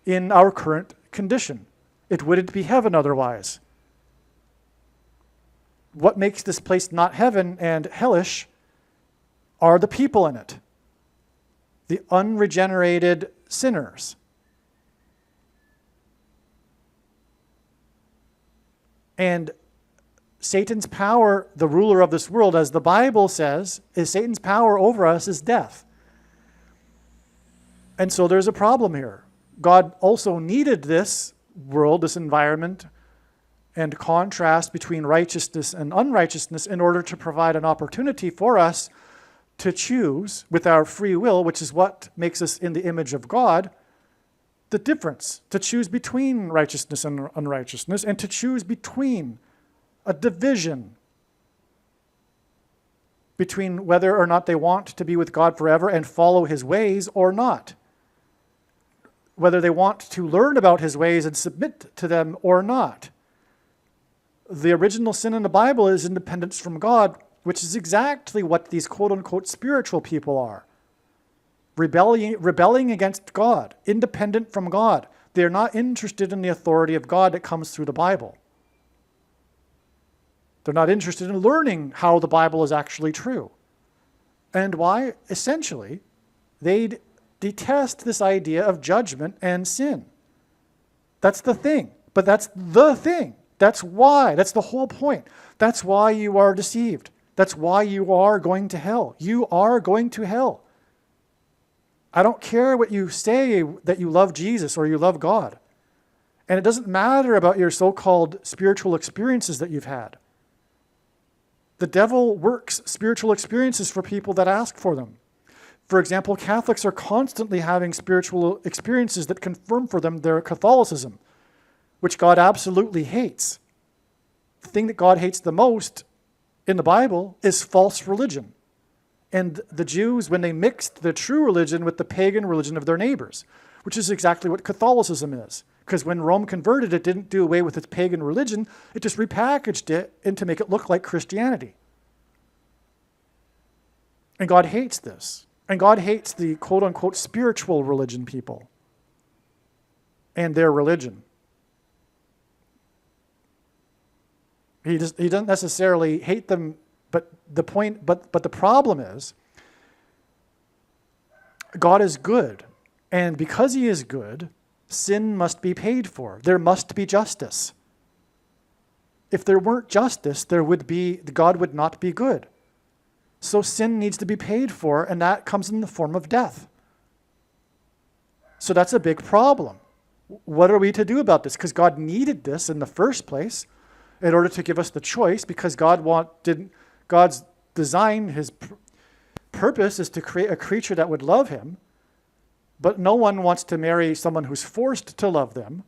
in our current condition. It wouldn't be heaven otherwise. What makes this place not heaven and hellish are the people in it, the unregenerated sinners. And Satan's power, the ruler of this world, as the Bible says, is Satan's power over us is death. And so there's a problem here. God also needed this world, this environment, and contrast between righteousness and unrighteousness in order to provide an opportunity for us to choose with our free will, which is what makes us in the image of God, the difference, to choose between righteousness and unrighteousness, and to choose between a division between whether or not they want to be with God forever and follow his ways or not. Whether they want to learn about his ways and submit to them or not. The original sin in the Bible is independence from God, which is exactly what these quote-unquote spiritual people are. rebelling against God, independent from God. They're not interested in the authority of God that comes through the Bible. They're not interested in learning how the Bible is actually true. And why? Essentially, they detest this idea of judgment and sin. That's the thing. But that's the thing. That's why. That's the whole point. That's why you are deceived. That's why you are going to hell. You are going to hell. I don't care what you say that you love Jesus or you love God. And it doesn't matter about your so-called spiritual experiences that you've had. The devil works spiritual experiences for people that ask for them. For example, Catholics are constantly having spiritual experiences that confirm for them their Catholicism, which God absolutely hates. The thing that God hates the most in the Bible is false religion. And the Jews, when they mixed the true religion with the pagan religion of their neighbors, which is exactly what Catholicism is. Because when Rome converted, it didn't do away with its pagan religion, it just repackaged it and to make it look like Christianity. And God hates this. And God hates the quote-unquote spiritual religion people and their religion. He doesn't necessarily hate them, but the problem is God is good. And because he is good, sin must be paid for. There must be justice. If there weren't justice, God would not be good. So sin needs to be paid for, and that comes in the form of death. So that's a big problem. What are we to do about this? Because God needed this in the first place in order to give us the choice, because God's design, his purpose is to create a creature that would love him, but no one wants to marry someone who's forced to love them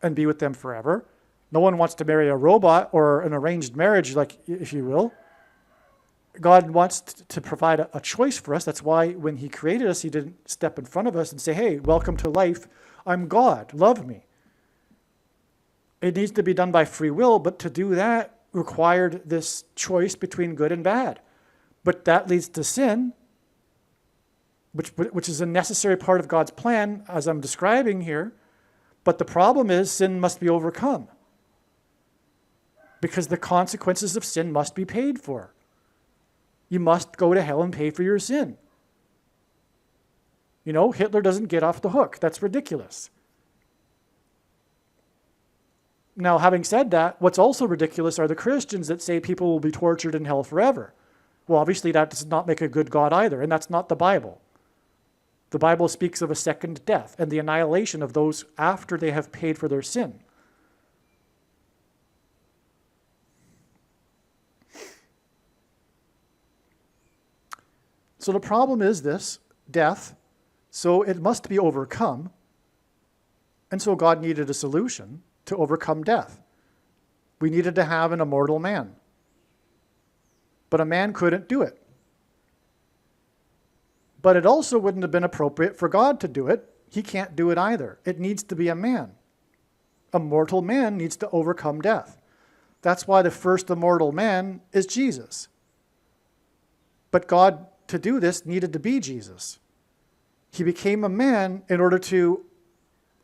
and be with them forever. No one wants to marry a robot or an arranged marriage, like, if you will. God wants to provide a choice for us. That's why when he created us, he didn't step in front of us and say, hey, welcome to life. I'm God. Love me. It needs to be done by free will, but to do that required this choice between good and bad. But that leads to sin, which is a necessary part of God's plan, as I'm describing here. But the problem is sin must be overcome, because the consequences of sin must be paid for. You must go to hell and pay for your sin. Hitler doesn't get off the hook. That's ridiculous. Now, having said that, what's also ridiculous are the Christians that say people will be tortured in hell forever. Well, obviously that does not make a good God either, and that's not the Bible. The Bible speaks of a second death and the annihilation of those after they have paid for their sin. So the problem is this, death, so it must be overcome. And so God needed a solution to overcome death. We needed to have an immortal man. But a man couldn't do it. But it also wouldn't have been appropriate for God to do it. He can't do it either. It needs to be a man. A mortal man needs to overcome death. That's why the first immortal man is Jesus. But God, to do this, needed to be Jesus. He became a man in order to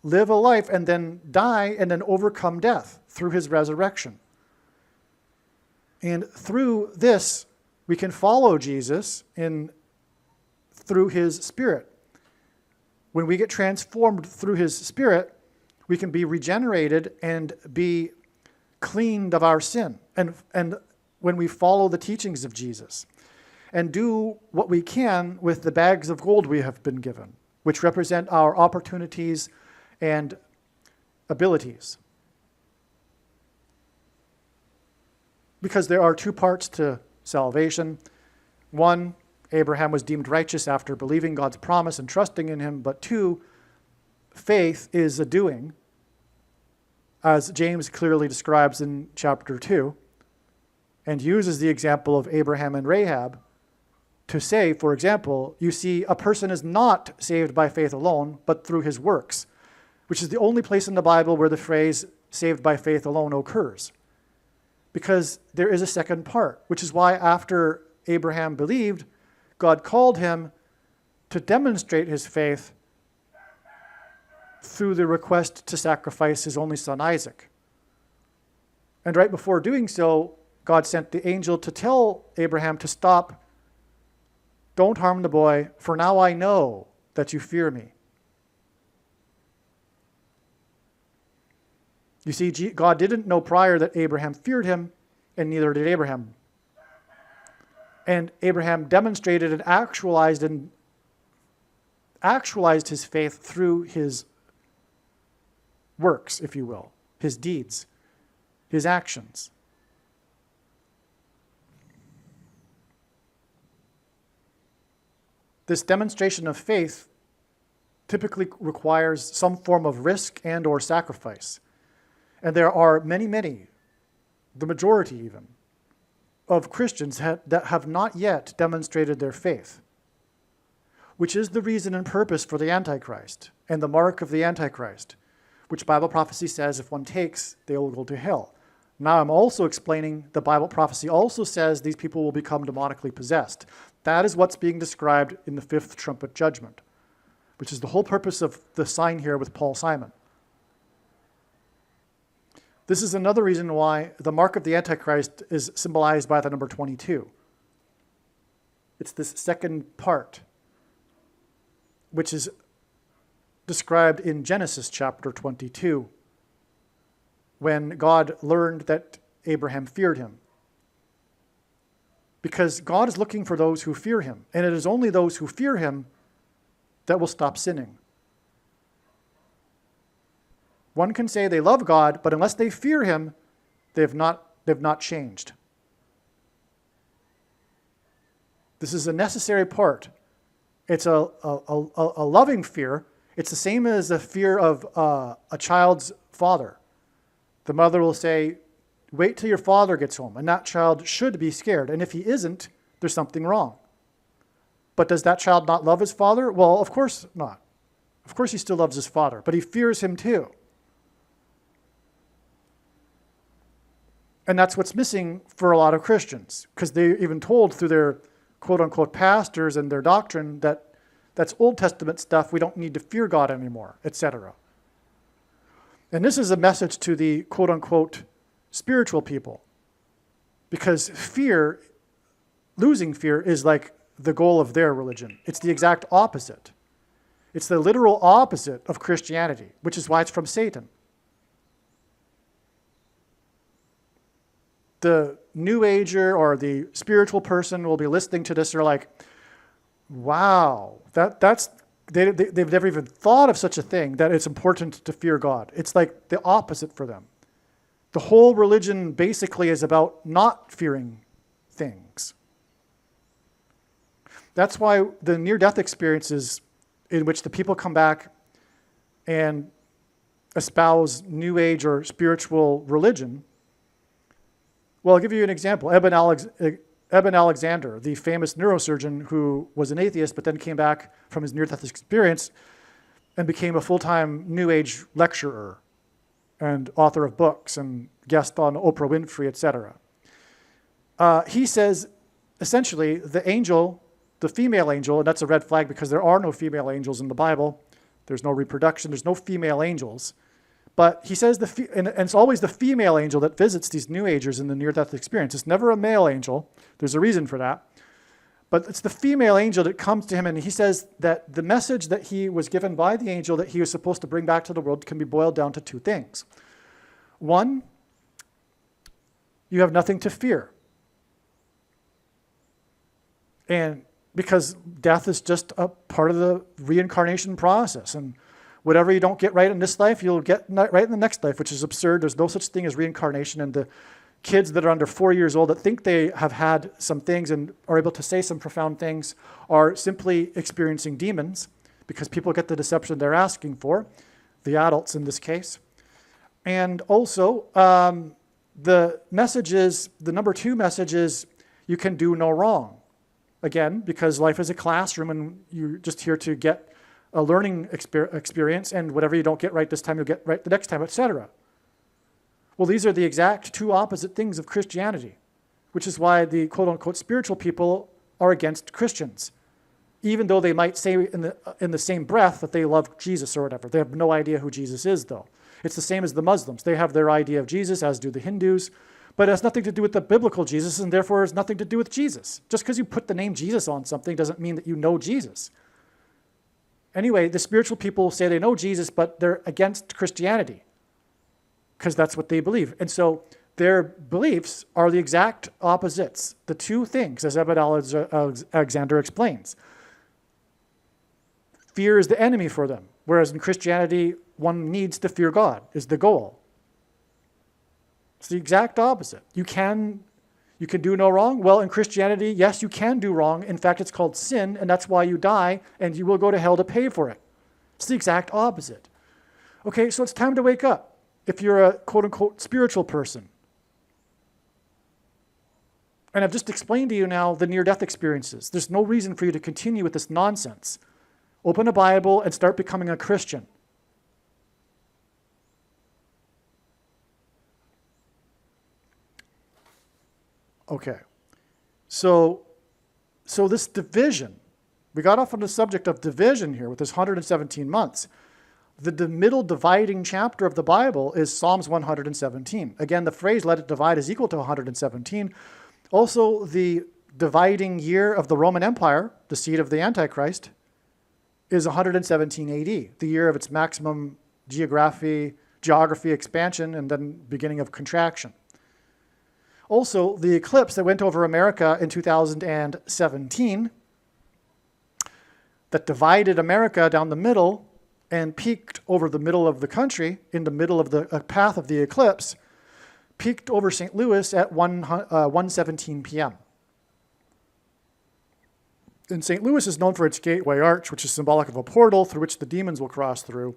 live a life and then die and then overcome death through his resurrection. And through this, we can follow Jesus through his Spirit. When we get transformed through his Spirit, we can be regenerated and be cleaned of our sin. And when we follow the teachings of Jesus and do what we can with the bags of gold we have been given, which represent our opportunities and abilities. Because there are two parts to salvation. One, Abraham was deemed righteous after believing God's promise and trusting in him. But two, faith is a doing, as James clearly describes in chapter 2, and uses the example of Abraham and Rahab to say, for example, you see, a person is not saved by faith alone, but through his works, which is the only place in the Bible where the phrase saved by faith alone occurs. Because there is a second part, which is why after Abraham believed, God called him to demonstrate his faith through the request to sacrifice his only son Isaac. And right before doing so, God sent the angel to tell Abraham to stop. Don't harm the boy, for now I know that you fear me. You see, God didn't know prior that Abraham feared him, and neither did Abraham. And Abraham demonstrated and actualized his faith through his works, if you will, his deeds, his actions. This demonstration of faith typically requires some form of risk and or sacrifice. And there are many, the majority even, of Christians that have not yet demonstrated their faith, which is the reason and purpose for the Antichrist and the mark of the Antichrist, which Bible prophecy says if one takes, they will go to hell. Now I'm also explaining the Bible prophecy also says these people will become demonically possessed. That is what's being described in the fifth trumpet judgment, which is the whole purpose of the sign here with Paul Simon. This is another reason why the mark of the Antichrist is symbolized by the number 22. It's this second part, which is described in Genesis chapter 22, when God learned that Abraham feared him. Because God is looking for those who fear him, and it is only those who fear him that will stop sinning. One can say they love God, but unless they fear him, they've not changed. This is a necessary part. It's a loving fear. It's the same as the fear of a child's father. The mother will say, wait till your father gets home, and that child should be scared. And if he isn't, there's something wrong. But does that child not love his father? Well, of course not. Of course he still loves his father, but he fears him too. And that's what's missing for a lot of Christians, because they're even told through their quote-unquote pastors and their doctrine that that's Old Testament stuff, we don't need to fear God anymore, etc. And this is a message to the quote-unquote spiritual people, because fear, losing fear, is like the goal of their religion. It's the exact opposite. It's the literal opposite of Christianity, which is why it's from Satan. The New Ager or the spiritual person will be listening to this. They're like, wow, they've never even thought of such a thing, that it's important to fear God. It's like the opposite for them. The whole religion basically is about not fearing things. That's why the near-death experiences in which the people come back and espouse New Age or spiritual religion. Well, I'll give you an example. Eben Alexander, the famous neurosurgeon who was an atheist but then came back from his near-death experience and became a full-time New Age lecturer and author of books and guest on Oprah Winfrey, etc. He says, essentially, the angel, the female angel, and that's a red flag because there are no female angels in the Bible. There's no reproduction. There's no female angels. But he says, and it's always the female angel that visits these New Agers in the near-death experience. It's never a male angel. There's a reason for that. But it's the female angel that comes to him, and he says that the message that he was given by the angel that he was supposed to bring back to the world can be boiled down to two things. One, you have nothing to fear. And because death is just a part of the reincarnation process, and whatever you don't get right in this life, you'll get right in the next life, which is absurd. There's no such thing as reincarnation. And the kids that are under 4 years old that think they have had some things and are able to say some profound things are simply experiencing demons, because people get the deception they're asking for, the adults in this case. And also, the message is, the number 2 message is, you can do no wrong. Again, because life is a classroom and you're just here to get a learning experience, and whatever you don't get right this time, you'll get right the next time, etc. Well, these are the exact 2 opposite things of Christianity, which is why the quote-unquote spiritual people are against Christians. even though they might say in the same breath that they love Jesus or whatever. They have no idea who Jesus is, though. It's the same as the Muslims. They have their idea of Jesus, as do the Hindus, but it has nothing to do with the biblical Jesus, and therefore has nothing to do with Jesus. Just because you put the name Jesus on something doesn't mean that you know Jesus. Anyway, the spiritual people say they know Jesus, but they're against Christianity because that's what they believe. And so their beliefs are the exact opposites. The two things, as Ebed Alexander explains. Fear is the enemy for them, whereas in Christianity, one needs to fear God, is the goal. It's the exact opposite. You can do no wrong. Well, in Christianity, yes, you can do wrong. In fact, it's called sin, and that's why you die, and you will go to hell to pay for it. It's the exact opposite. Okay, so it's time to wake up if you're a quote-unquote spiritual person. And I've just explained to you now the near-death experiences. There's no reason for you to continue with this nonsense. Open a Bible and start becoming a Christian. Okay, so this division, we got off on the subject of division here with this 117 months. The middle dividing chapter of the Bible is Psalms 117. Again, the phrase let it divide is equal to 117. Also, the dividing year of the Roman Empire, the seat of the Antichrist, is 117 AD, the year of its maximum geography expansion and then beginning of contraction. Also, the eclipse that went over America in 2017 that divided America down the middle and peaked over the middle of the country, in the middle of the path of the eclipse, peaked over St. Louis at 1:17 p.m. And St. Louis is known for its gateway arch, which is symbolic of a portal through which the demons will cross through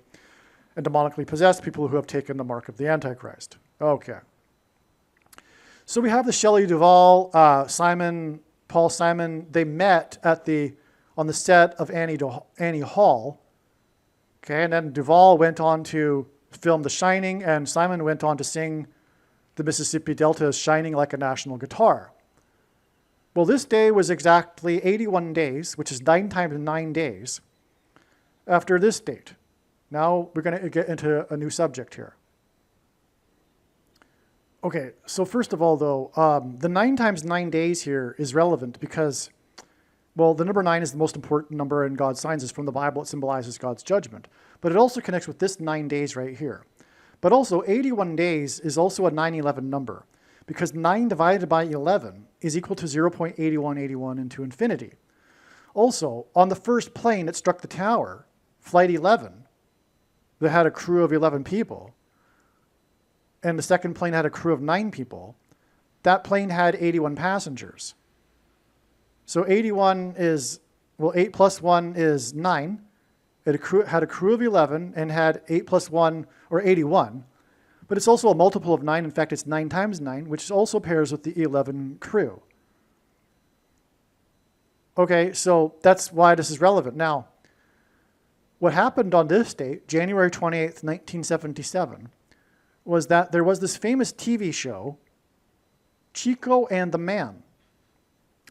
and demonically possess people who have taken the mark of the Antichrist. Okay. So we have the Shelley Duvall, Paul Simon. They met on the set of Annie Hall. Okay, and then Duvall went on to film The Shining, and Simon went on to sing the Mississippi Delta is Shining Like a National Guitar. Well, this day was exactly 81 days, which is 9 times 9 days, after this date. Now we're going to get into a new subject here. Okay, so first of all, though, the 9 times 9 days here is relevant because, well, the number 9 is the most important number in God's signs. It's from the Bible. It symbolizes God's judgment. But it also connects with this 9 days right here. But also, 81 days is also a 9/11 number because 9 divided by 11 is equal to 0.8181 into infinity. Also, on the first plane that struck the tower, Flight 11, that had a crew of 11 people, and the second plane had a crew of 9 people, that plane had 81 passengers. So 81 is, well, 8 plus 1 is 9. It had a crew of 11 and had 8 plus 1, or 81. But it's also a multiple of 9. In fact, it's 9 times 9, which also pairs with the 11 crew. Okay, so that's why this is relevant. Now, what happened on this date, January 28th, 1977, was that there was this famous TV show, Chico and the Man.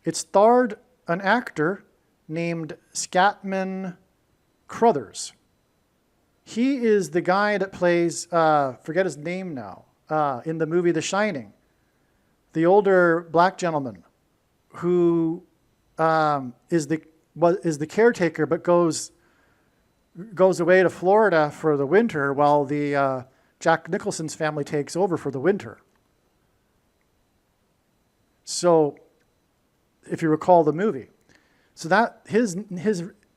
It starred an actor named Scatman Crothers. He is the guy that plays, forget his name now, in the movie The Shining. The older black gentleman who is the caretaker but goes away to Florida for the winter while the Jack Nicholson's family takes over for the winter. So, if you recall the movie. So that his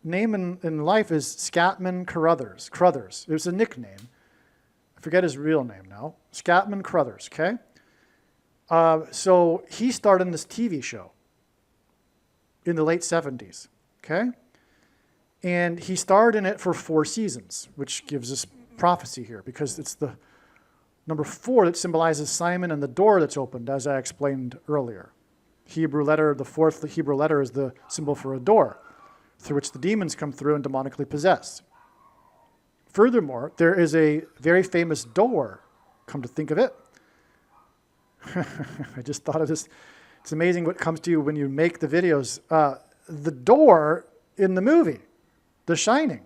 name in life is Scatman Crothers. It was a nickname. I forget his real name now. Scatman Crothers, okay? So he starred in this TV show in the late 70s, okay? And he starred in it for 4 seasons, which gives us prophecy here because it's the number 4 that symbolizes Simon and the door that's opened, as I explained earlier. Hebrew letter, the 4th Hebrew letter is the symbol for a door through which the demons come through and demonically possess. Furthermore, there is a very famous door, come to think of it. I just thought of this. It's amazing what comes to you when you make the videos. The door in the movie, The Shining.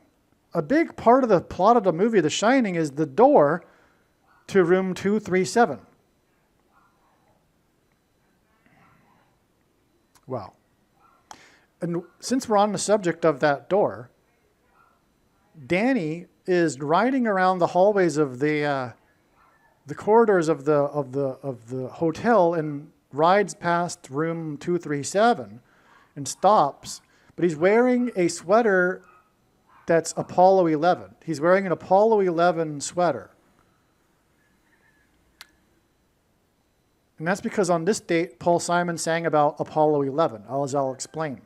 A big part of the plot of the movie, The Shining, is the door to room 237. Wow. And since we're on the subject of that door, Danny is riding around the hallways of the corridors of the hotel and rides past room 237 and stops. But he's wearing a sweater that's Apollo 11. He's wearing an Apollo 11 sweater. And that's because on this date, Paul Simon sang about Apollo 11, as I'll explain.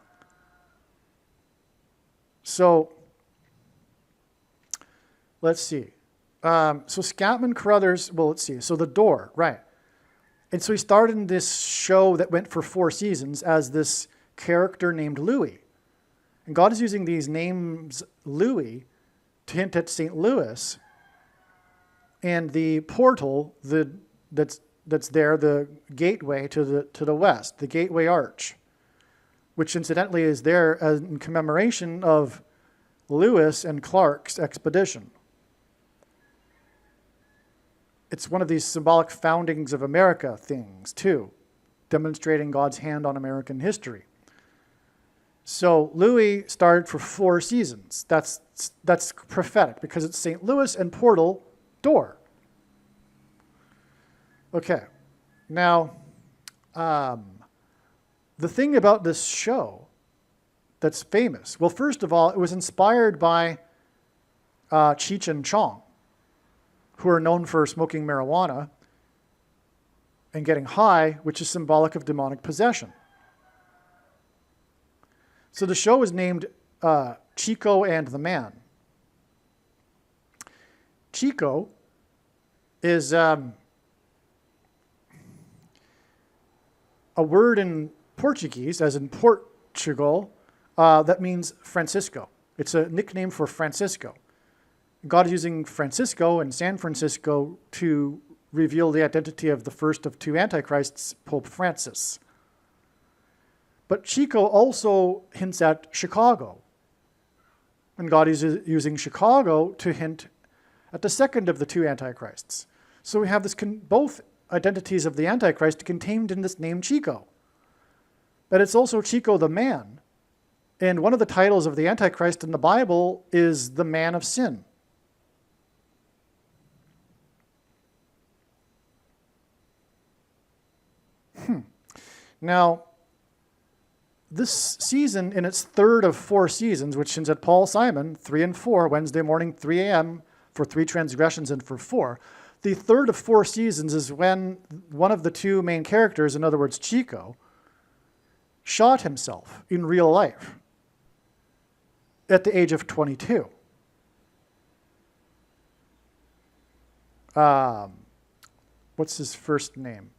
So, let's see. So Scatman Crothers, well, let's see. So The Door, right. And so he started in this show that went for 4 seasons as this character named Louis. And God is using these names, Louis, to hint at St. Louis and the portal that's there, the gateway to the west, the Gateway Arch, which incidentally is there in commemoration of Lewis and Clark's expedition. It's one of these symbolic foundings of America things, too, demonstrating God's hand on American history. So Louis started for 4 seasons. That's prophetic because it's St. Louis and portal, door. Okay. Now, the thing about this show that's famous, well, first of all, it was inspired by Cheech and Chong, who are known for smoking marijuana and getting high, which is symbolic of demonic possession. So the show is named Chico and the Man. Chico is a word in Portuguese, as in Portugal, that means Francisco. It's a nickname for Francisco. God is using Francisco and San Francisco to reveal the identity of the first of 2 antichrists, Pope Francis. But Chico also hints at Chicago. And God is using Chicago to hint at the second of the 2 antichrists. So we have both identities of the Antichrist contained in this name Chico. But it's also Chico the Man. And one of the titles of the Antichrist in the Bible is the Man of Sin. Now, this season, in its 3rd of 4 seasons, which ends at Paul Simon, 3 and 4, Wednesday morning, 3 a.m., for 3 transgressions and for 4. The 3rd of 4 seasons is when one of the 2 main characters, in other words, Chico, shot himself in real life at the age of 22. What's his first name?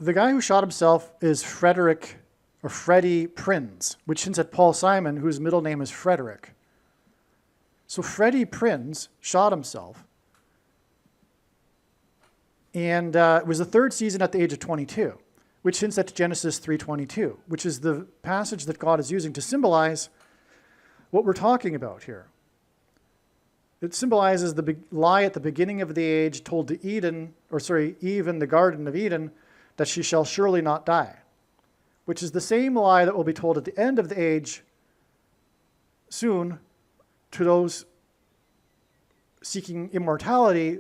The guy who shot himself is Freddie Prinz, which hints at Paul Simon, whose middle name is Frederick. So Freddie Prinz shot himself. And it was the 3rd season at the age of 22, which hints at Genesis 3:22, which is the passage that God is using to symbolize what we're talking about here. It symbolizes the lie at the beginning of the age told to Eve in the Garden of Eden, that she shall surely not die, which is the same lie that will be told at the end of the age soon to those seeking immortality,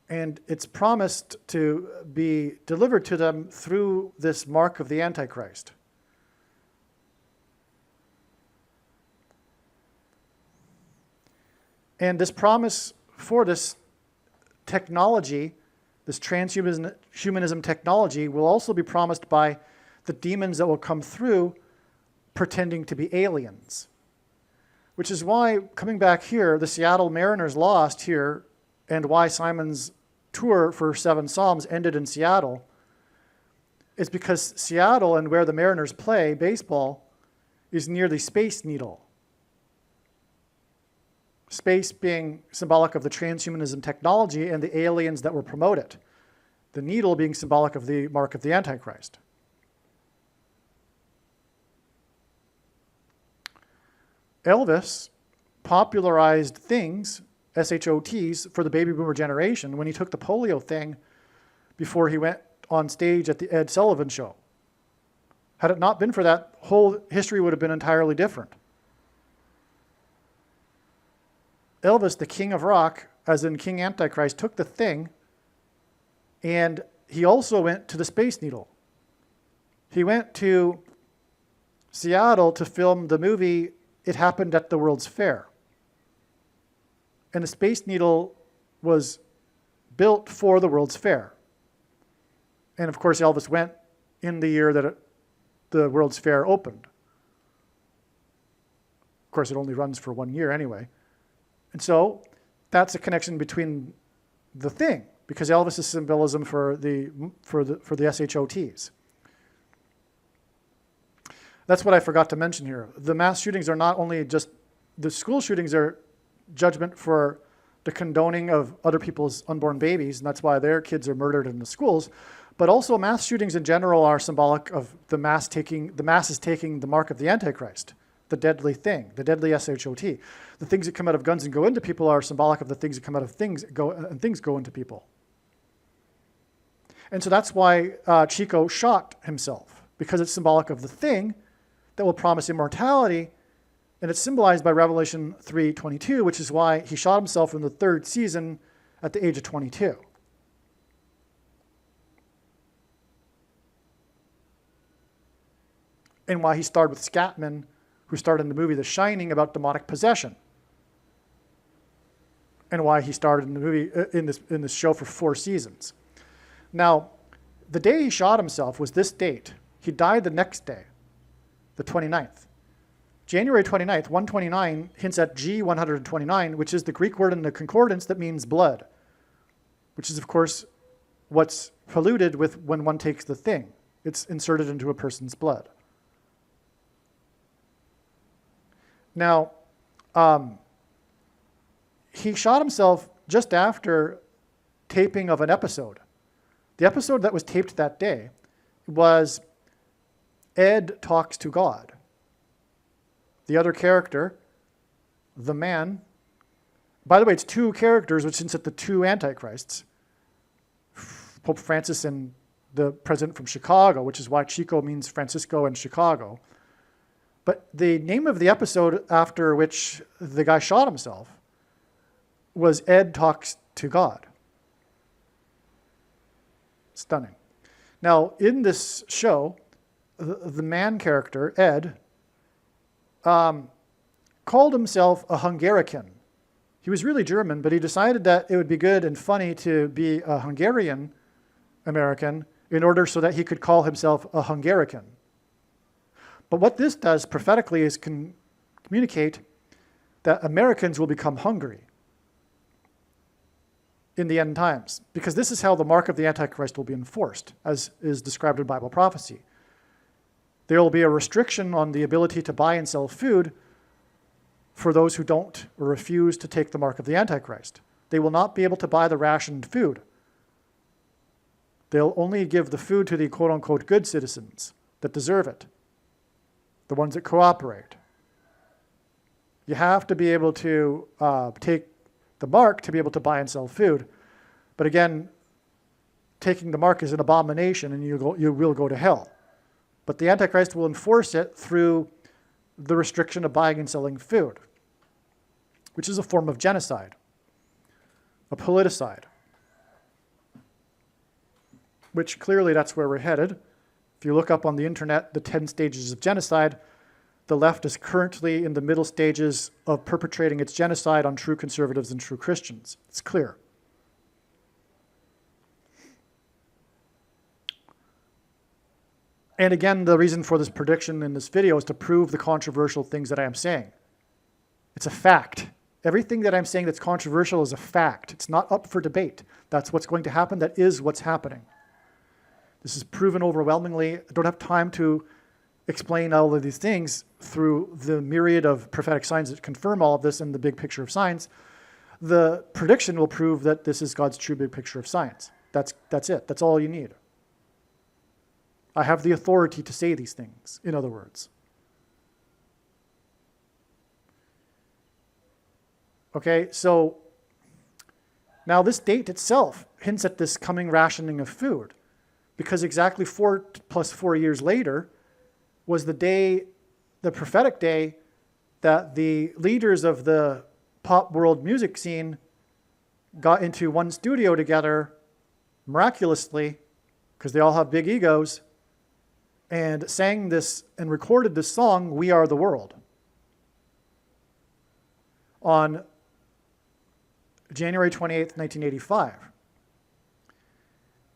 and it's promised to be delivered to them through this mark of the Antichrist. And this promise for this technology, this transhumanism technology, will also be promised by the demons that will come through pretending to be aliens. Which is why, coming back here, the Seattle Mariners lost here, and why Simon's tour for 7 Psalms ended in Seattle, is because Seattle and where the Mariners play baseball is near the Space Needle. Space being symbolic of the transhumanism technology and the aliens that will promote it. The needle being symbolic of the mark of the Antichrist. Elvis popularized things, SHOTs, for the baby boomer generation when he took the polio thing before he went on stage at the Ed Sullivan Show. Had it not been for that, whole history would have been entirely different. Elvis, the king of rock, as in King Antichrist, took the thing, and he also went to the Space Needle. He went to Seattle to film the movie It Happened at the World's Fair. And the Space Needle was built for the World's Fair. And of course, Elvis went in the year that the World's Fair opened. Of course, it only runs for 1 year anyway. And so that's a connection between the thing, because Elvis is symbolism for the SHOTs. That's what I forgot to mention here. The mass shootings are not only just, the school shootings are judgment for the condoning of other people's unborn babies, and that's why their kids are murdered in the schools. But also mass shootings in general are symbolic of the masses taking the mark of the Antichrist, the deadly thing, the deadly SHOT. The things that come out of guns and go into people are symbolic of the things that come out of things and things go into people. And so that's why Chico shot himself, because it's symbolic of the thing that will promise immortality, and it's symbolized by Revelation 3:22, which is why he shot himself in the 3rd season at the age of 22. And why he starred with Scatman, who starred in the movie The Shining about demonic possession. And why he starred in the movie in this show for 4 seasons. Now, the day he shot himself was this date. He died the next day, the 29th. January 29th, 129 hints at G129, which is the Greek word in the concordance that means blood, which is, of course, what's polluted with when one takes the thing. It's inserted into a person's blood. Now, he shot himself just after taping of an episode. The episode that was taped that day was Ed Talks to God. The other character, the man, by the way, it's 2 characters, which hints at the 2 antichrists, Pope Francis and the president from Chicago, which is why Chico means Francisco in Chicago. But the name of the episode after which the guy shot himself was Ed Talks to God. Stunning. Now, in this show, the man character, Ed, called himself a Hungarican. He was really German, but he decided that it would be good and funny to be a Hungarian American in order so that he could call himself a Hungarican. But what this does prophetically is communicate that Americans will become hungry in the end times, because this is how the mark of the Antichrist will be enforced, as is described in Bible prophecy. There will be a restriction on the ability to buy and sell food for those who don't or refuse to take the mark of the Antichrist. They will not be able to buy the rationed food. They'll only give the food to the quote-unquote good citizens that deserve it, the ones that cooperate. You have to be able to take the mark to be able to buy and sell food. But again, taking the mark is an abomination, and you will go to hell. But the Antichrist will enforce it through the restriction of buying and selling food, which is a form of genocide, a politicide, which clearly that's where we're headed. If you look up on the internet, the 10 stages of genocide, the left is currently in the middle stages of perpetrating its genocide on true conservatives and true Christians. It's clear. And again, the reason for this prediction in this video is to prove the controversial things that I am saying. It's a fact. Everything that I'm saying that's controversial is a fact. It's not up for debate. That's what's going to happen. That is what's happening. This is proven overwhelmingly. I don't have time to explain all of these things through the myriad of prophetic signs that confirm all of this in the big picture of science. The prediction will prove that this is God's true big picture of science. That's it. That's all you need. I have the authority to say these things, in other words. Okay, so now this date itself hints at this coming rationing of food, because exactly 4 + 4 years later was the day, the prophetic day, that the leaders of the pop world music scene got into one studio together miraculously, because they all have big egos, and sang this and recorded this song, "We Are the World," on January 28th, 1985.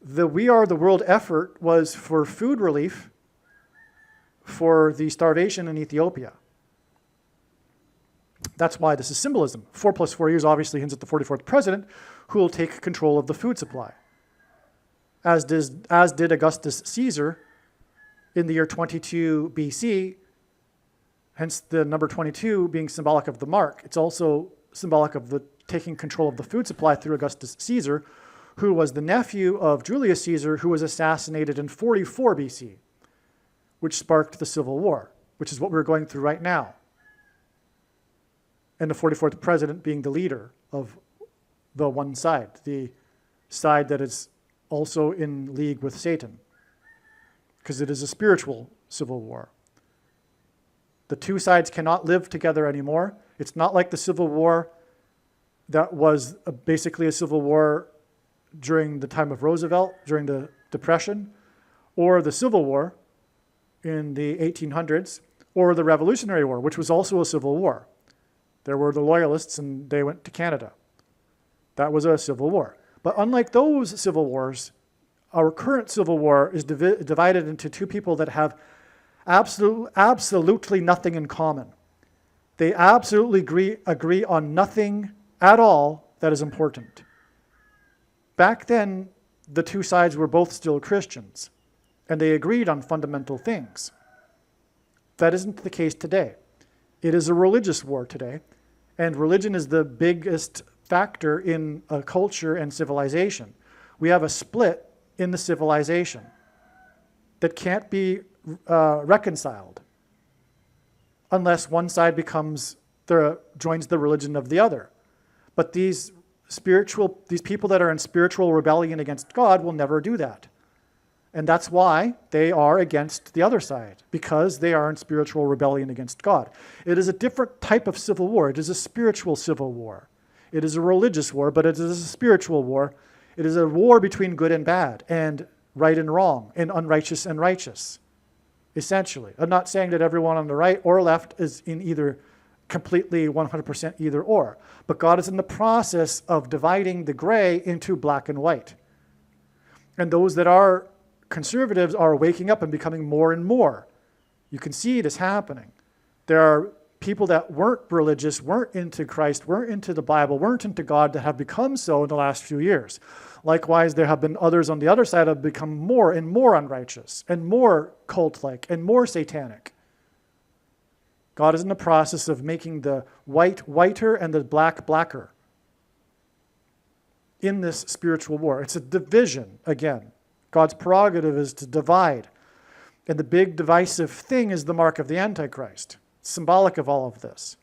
The We Are the World effort was for food relief for the starvation in Ethiopia. That's why this is symbolism. 4 + 4 years obviously hints at the 44th president, who will take control of the food supply. As did Augustus Caesar in the year 22 BC, hence the number 22 being symbolic of the mark. It's also symbolic of the taking control of the food supply through Augustus Caesar, who was the nephew of Julius Caesar, who was assassinated in 44 BC, which sparked the Civil War, which is what we're going through right now. And the 44th president being the leader of the one side, the side that is also in league with Satan, because it is a spiritual civil war. The two sides cannot live together anymore. It's not like the Civil War that was basically a civil war during the time of Roosevelt, during the Depression, or the Civil War in the 1800s, or the Revolutionary War, which was also a civil war. There were the Loyalists, and they went to Canada. That was a civil war. But unlike those civil wars, our current civil war is divided into two people that have absolutely nothing in common. They absolutely agree on nothing at all that is important. Back then, the two sides were both still Christians, and they agreed on fundamental things. That isn't the case today. It is a religious war today, and religion is the biggest factor in a culture and civilization. We have a split in the civilization that can't be reconciled unless one side joins the religion of the other. But these people that are in spiritual rebellion against God will never do that. And that's why they are against the other side, because they are in spiritual rebellion against God. It is a different type of civil war. It is a spiritual civil war. It is a religious war, but it is a spiritual war. It is a war between good and bad, and right and wrong, and unrighteous and righteous, essentially. I'm not saying that everyone on the right or left is in either completely 100% either or, but God is in the process of dividing the gray into black and white. And those that are conservatives are waking up and becoming more and more. You can see this happening. There are people that weren't religious, weren't into Christ, weren't into the Bible, weren't into God, that have become so in the last few years. Likewise, there have been others on the other side that have become more and more unrighteous and more cult-like and more satanic. God is in the process of making the white whiter and the black blacker in this spiritual war. It's a division, again. God's prerogative is to divide. And the big divisive thing is the mark of the Antichrist. It's symbolic of all of this.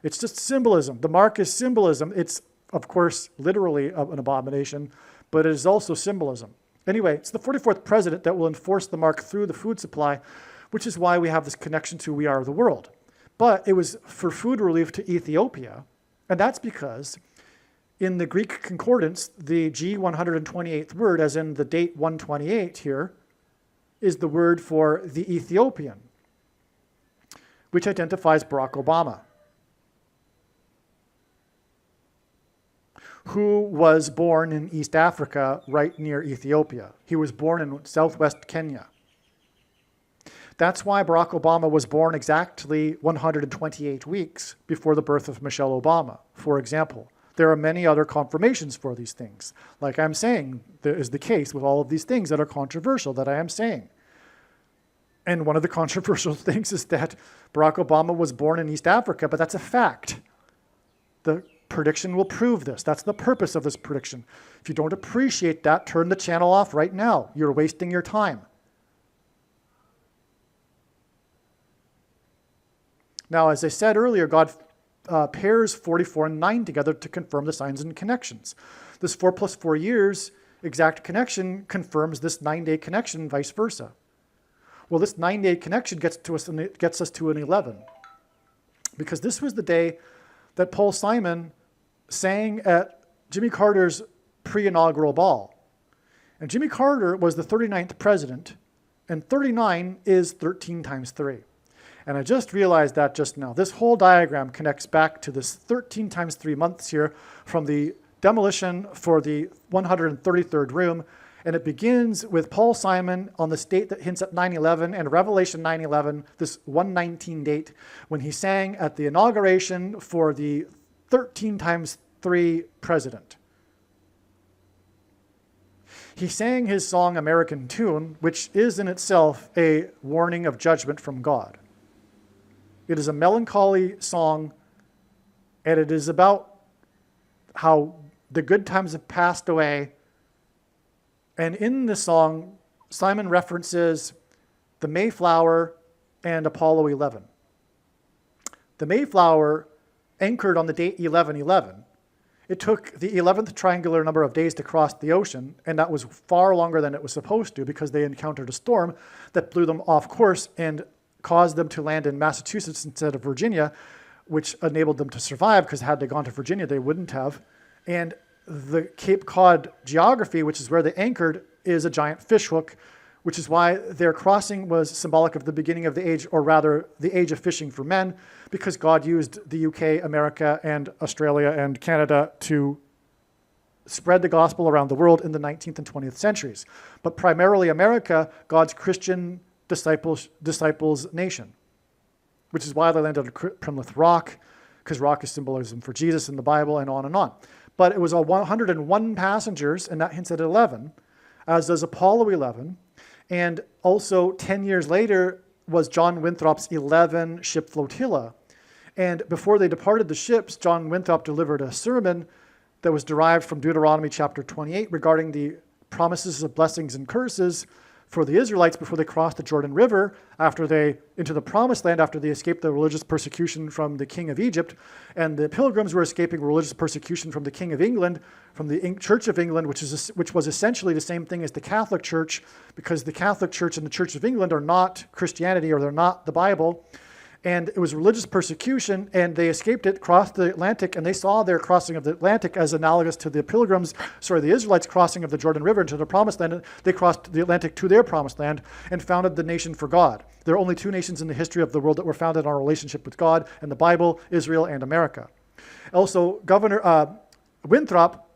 It's just symbolism. The mark is symbolism. It's, of course, literally an abomination, but it is also symbolism. Anyway, it's the 44th president that will enforce the mark through the food supply, which is why we have this connection to We Are the World. But it was for food relief to Ethiopia, and that's because in the Greek concordance, the G128th word, as in the date 128 here, is the word for the Ethiopian, which identifies Barack Obama, who was born in East Africa, right near Ethiopia. He was born in southwest Kenya. That's why Barack Obama was born exactly 128 weeks before the birth of Michelle Obama, for example. There are many other confirmations for these things. Like I'm saying, there is the case with all of these things that are controversial that I am saying. And one of the controversial things is that Barack Obama was born in East Africa, but that's a fact. The prediction will prove this. That's the purpose of this prediction. If you don't appreciate that, turn the channel off right now. You're wasting your time. Now, as I said earlier, God pairs 44 and 9 together to confirm the signs and connections. This 4 plus 4 years exact connection confirms this 9-day connection and vice versa. Well, this 9-day connection gets us to an 11. Because this was the day that Paul Simon sang at Jimmy Carter's pre-inaugural ball. And Jimmy Carter was the 39th president, and 39 is 13 times 3. And I just realized that just now. This whole diagram connects back to this 13 times 3 months here from the demolition for the 133rd room. And it begins with Paul Simon on the date that hints at 9/11 and Revelation 9/11, this 119 date, when he sang at the inauguration for the 13 times 3 president. He sang his song American Tune, which is in itself a warning of judgment from God. It is a melancholy song, and it is about how the good times have passed away. And in this song, Simon references the Mayflower and Apollo 11. The Mayflower anchored on the date 11/11. It took the 11th triangular number of days to cross the ocean, and that was far longer than it was supposed to because they encountered a storm that blew them off course and caused them to land in Massachusetts instead of Virginia, which enabled them to survive because had they gone to Virginia, they wouldn't have. And the Cape Cod geography, which is where they anchored, is a giant fishhook, which is why their crossing was symbolic of the beginning of the age, or rather the age of fishing for men, because God used the UK, America, and Australia and Canada to spread the gospel around the world in the 19th and 20th centuries. But primarily America, God's Christian disciples nation, which is why they landed on Plymouth Rock, because rock is symbolism for Jesus in the Bible, and on and on. But it was 101 passengers, and that hints at 11, as does Apollo 11. And also 10 years later was John Winthrop's 11 ship flotilla. And before they departed the ships, John Winthrop delivered a sermon that was derived from Deuteronomy chapter 28 regarding the promises of blessings and curses for the Israelites before they crossed the Jordan River into the promised land after they escaped the religious persecution from the king of Egypt. And the pilgrims were escaping religious persecution from the king of England, from the Church of England, which was essentially the same thing as the Catholic Church, because the Catholic Church and the Church of England are not Christianity, or they're not the Bible. And it was religious persecution, and they escaped it, crossed the Atlantic, and they saw their crossing of the Atlantic as analogous to the the Israelites crossing of the Jordan River into the Promised Land. They crossed the Atlantic to their Promised Land and founded the nation for God. There are only 2 nations in the history of the world that were founded on a relationship with God, and the Bible, Israel, and America. Also, Governor Winthrop,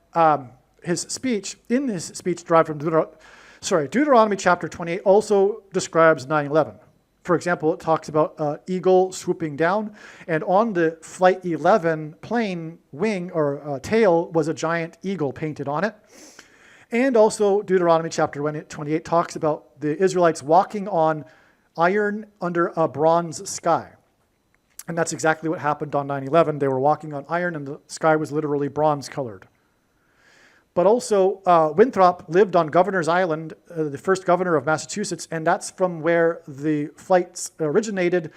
his speech derived from Deuteronomy chapter 28 also describes 9/11. For example, it talks about an eagle swooping down, and on the Flight 11 plane wing or tail was a giant eagle painted on it. And also Deuteronomy chapter 28 talks about the Israelites walking on iron under a bronze sky. And that's exactly what happened on 9/11. They were walking on iron, and the sky was literally bronze colored. But also, Winthrop lived on Governor's Island, the first governor of Massachusetts, and that's from where the flights originated.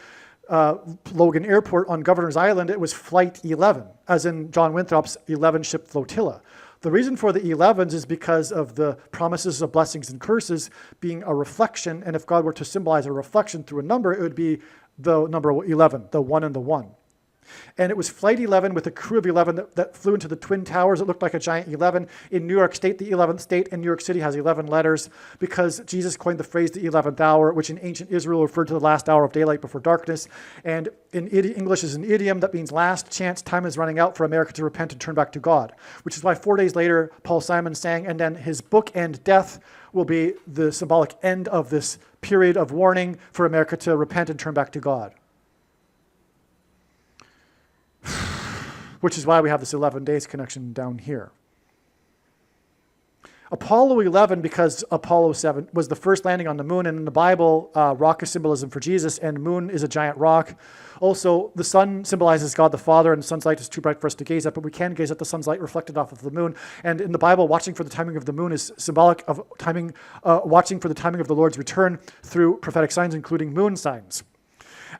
Logan Airport on Governor's Island, it was Flight 11, as in John Winthrop's 11-ship flotilla. The reason for the 11s is because of the promises of blessings and curses being a reflection, and if God were to symbolize a reflection through a number, it would be the number 11, the 1 and the 1. And it was Flight 11 with a crew of 11 that flew into the Twin Towers. It looked like a giant 11. In New York State, the 11th state, and New York City has 11 letters because Jesus coined the phrase the 11th hour, which in ancient Israel referred to the last hour of daylight before darkness. And in English is an idiom that means last chance, time is running out for America to repent and turn back to God, which is why 4 days later, Paul Simon sang, and then his bookend death will be the symbolic end of this period of warning for America to repent and turn back to God. Which is why we have this 11 days connection down here. Apollo 11, because Apollo 7 was the first landing on the moon, and in the Bible, rock is symbolism for Jesus, and moon is a giant rock. Also, the sun symbolizes God the Father, and the sun's light is too bright for us to gaze at, but we can gaze at the sun's light reflected off of the moon. And in the Bible, watching for the timing of the moon is symbolic of watching for the timing of the Lord's return through prophetic signs, including moon signs.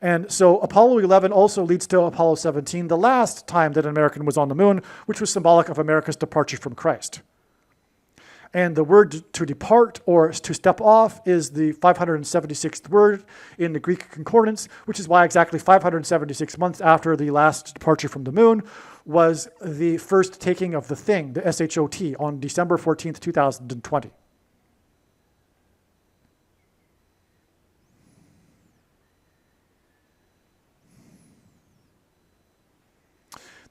And so Apollo 11 also leads to Apollo 17, the last time that an American was on the moon, which was symbolic of America's departure from Christ. And the word to depart or to step off is the 576th word in the Greek concordance, which is why exactly 576 months after the last departure from the moon was the first taking of the thing, the SHOT, on December 14th, 2020.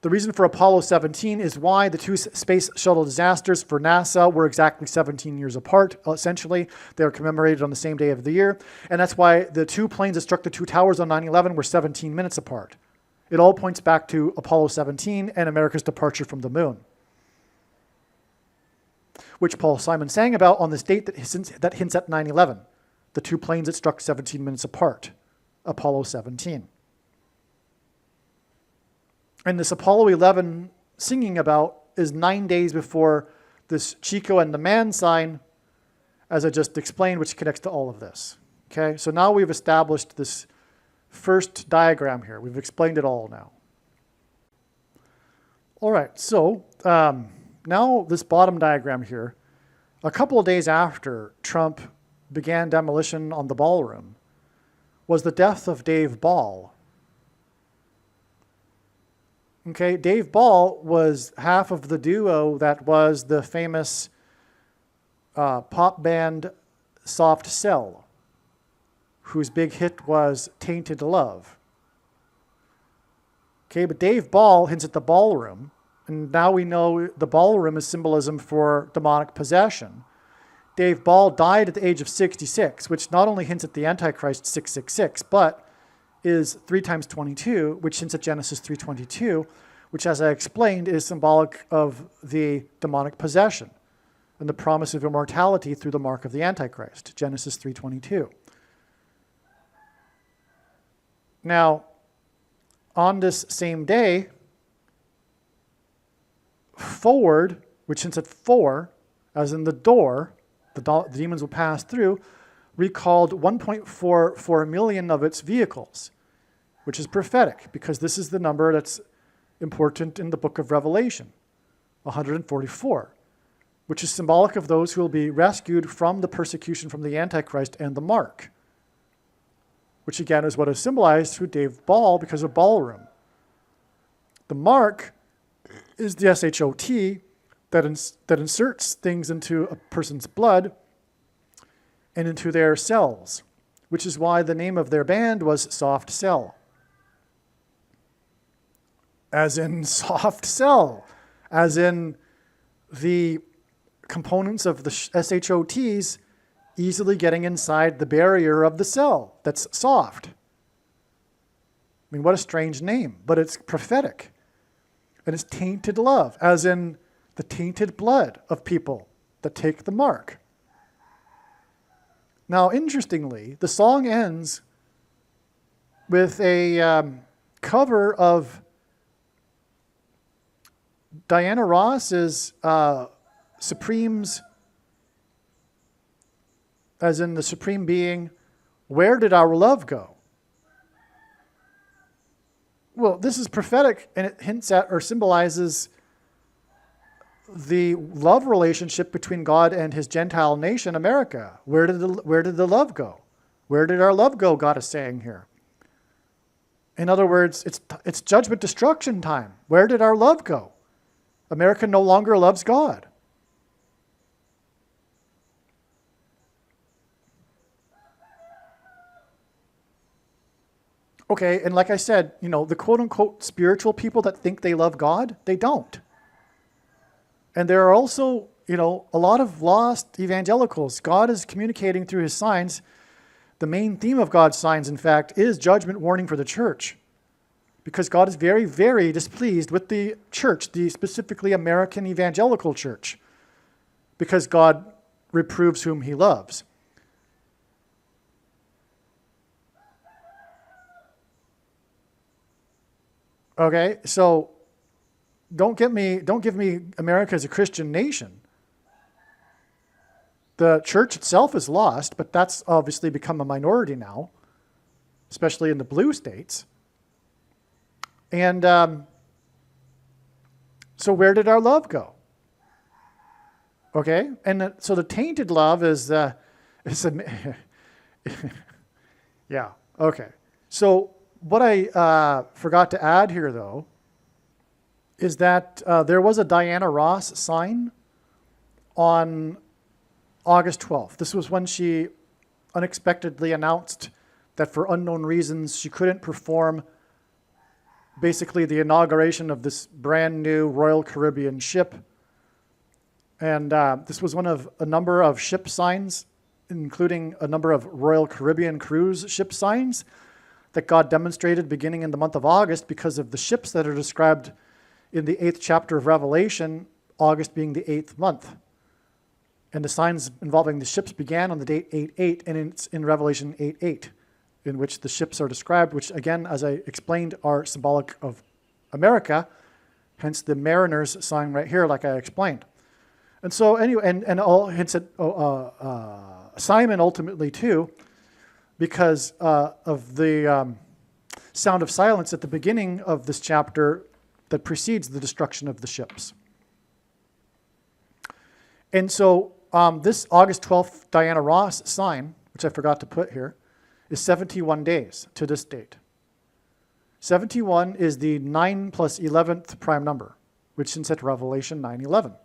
The reason for Apollo 17 is why the two space shuttle disasters for NASA were exactly 17 years apart, essentially. They were commemorated on the same day of the year. And that's why the two planes that struck the two towers on 9/11 were 17 minutes apart. It all points back to Apollo 17 and America's departure from the moon, which Paul Simon sang about on this date that hints at 9/11, the two planes that struck 17 minutes apart, Apollo 17. And this Apollo 11 singing about is 9 days before this Chico and the man sign, as I just explained, which connects to all of this. Okay, so now we've established this first diagram here. We've explained it all now. All right, so now this bottom diagram here, a couple of days after Trump began demolition on the ballroom, was the death of Dave Ball. Okay, Dave Ball was half of the duo that was the famous pop band Soft Cell, whose big hit was Tainted Love. Okay, but Dave Ball hints at the ballroom, and now we know the ballroom is symbolism for demonic possession. Dave Ball died at the age of 66, which not only hints at the Antichrist 666, but is 3 times 22, which hints at Genesis 3:22, which, as I explained, is symbolic of the demonic possession and the promise of immortality through the mark of the Antichrist, Genesis 3:22. Now, on this same day, forward, which hints at 4, as in the door, the demons will pass through, recalled 1.44 million of its vehicles, which is prophetic, because this is the number that's important in the book of Revelation, 144, which is symbolic of those who will be rescued from the persecution from the Antichrist and the mark, which again is what is symbolized through Dave Ball because of ballroom. The mark is the SHOT that inserts things into a person's blood and into their cells, which is why the name of their band was Soft Cell. As in soft cell, as in the components of the SHOTs easily getting inside the barrier of the cell that's soft. I mean, what a strange name, but it's prophetic. And it's tainted love, as in the tainted blood of people that take the mark. Now, interestingly, the song ends with a cover of Diana Ross's Supreme's, as in the Supreme Being, Where Did Our Love Go? Well, this is prophetic, and it hints at or symbolizes the love relationship between God and his Gentile nation, America. Where did the love go? Where did our love go, God is saying here. In other words, it's judgment destruction time. Where did our love go? America no longer loves God. Okay, and like I said, the quote-unquote spiritual people that think they love God, they don't. And there are also, a lot of lost evangelicals. God is communicating through his signs. The main theme of God's signs, in fact, is judgment warning for the church. Because God is very, very displeased with the church, the specifically American evangelical church, because God reproves whom he loves. Okay, so don't give me America as a Christian nation. The church itself is lost, but that's obviously become a minority now. especially in the blue states. And so where did our love go? Okay, and so the tainted love is yeah, okay. So what I forgot to add here, though, is that there was a Diana Ross sign on August 12th. This was when she unexpectedly announced that for unknown reasons she couldn't perform basically the inauguration of this brand new Royal Caribbean ship. And this was one of a number of ship signs, including a number of Royal Caribbean cruise ship signs that God demonstrated beginning in the month of August because of the ships that are described in the 8th chapter of Revelation, August being the 8th month. And the signs involving the ships began on the date 8/8, and it's in Revelation 8:8, in which the ships are described, which again, as I explained, are symbolic of America, hence the Mariners sign right here, like I explained. And so anyway, and all hints at Simon ultimately too, because of the sound of silence at the beginning of this chapter that precedes the destruction of the ships. And so this August 12th Diana Ross sign, which I forgot to put here, is 71 days to this date. 71 is the 9 plus 11th prime number, which is at Revelation 9:11,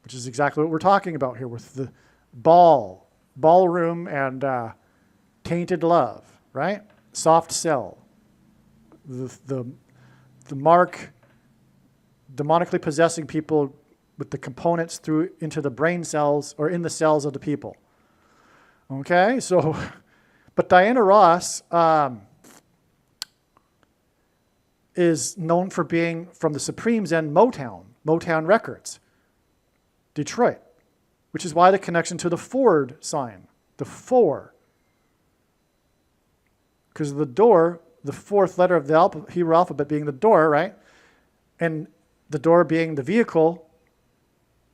which is exactly what we're talking about here with the ballroom and tainted love, right? Soft cell. The mark demonically possessing people with the components through into the brain cells or in the cells of the people. Okay, so, but Diana Ross is known for being from the Supremes and Motown Records, Detroit, which is why the connection to the Ford sign, the 4. Because of the door, the 4th letter of the Hebrew alphabet being the door, right? And the door being the vehicle,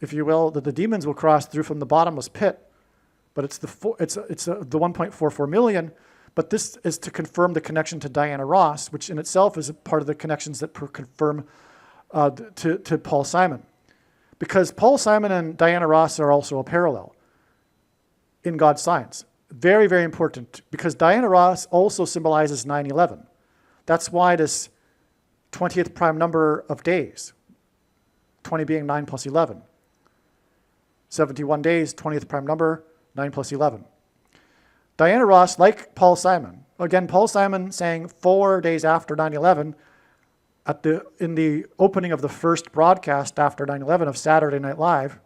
if you will, that the demons will cross through from the bottomless pit. But it's the 1.44 million. But this is to confirm the connection to Diana Ross, which in itself is a part of the connections that confirm to Paul Simon. Because Paul Simon and Diana Ross are also a parallel in God's signs. Very, very important, because Diana Ross also symbolizes 9/11. That's why this 20th prime number of days, 20 being 9 plus 11. 71 days, 20th prime number, 9 plus 11. Diana Ross, like Paul Simon, again, Paul Simon sang 4 days after 9/11 in the opening of the first broadcast after 9/11 of Saturday Night Live,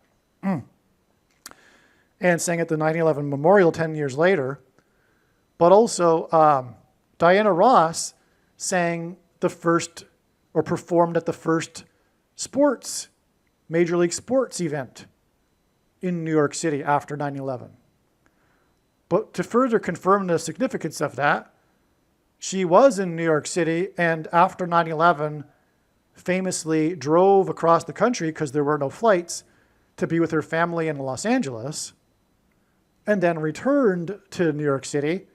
and sang at the 9/11 memorial 10 years later. But also, Diana Ross sang the first, or performed at the first Major League Sports event in New York City after 9/11. But to further confirm the significance of that, she was in New York City, and after 9/11, famously drove across the country because there were no flights to be with her family in Los Angeles, and then returned to New York City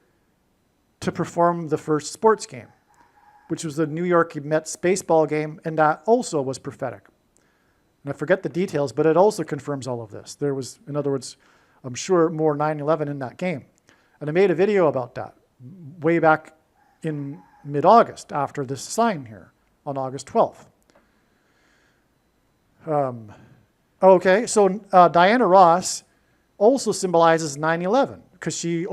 to perform the first sports game, which was the New York Mets baseball game, and that also was prophetic. And I forget the details, but it also confirms all of this. There was, in other words, I'm sure more 9/11 in that game. And I made a video about that way back in mid-August after this sign here on August 12th. Okay, so Diana Ross also symbolizes 9/11 because she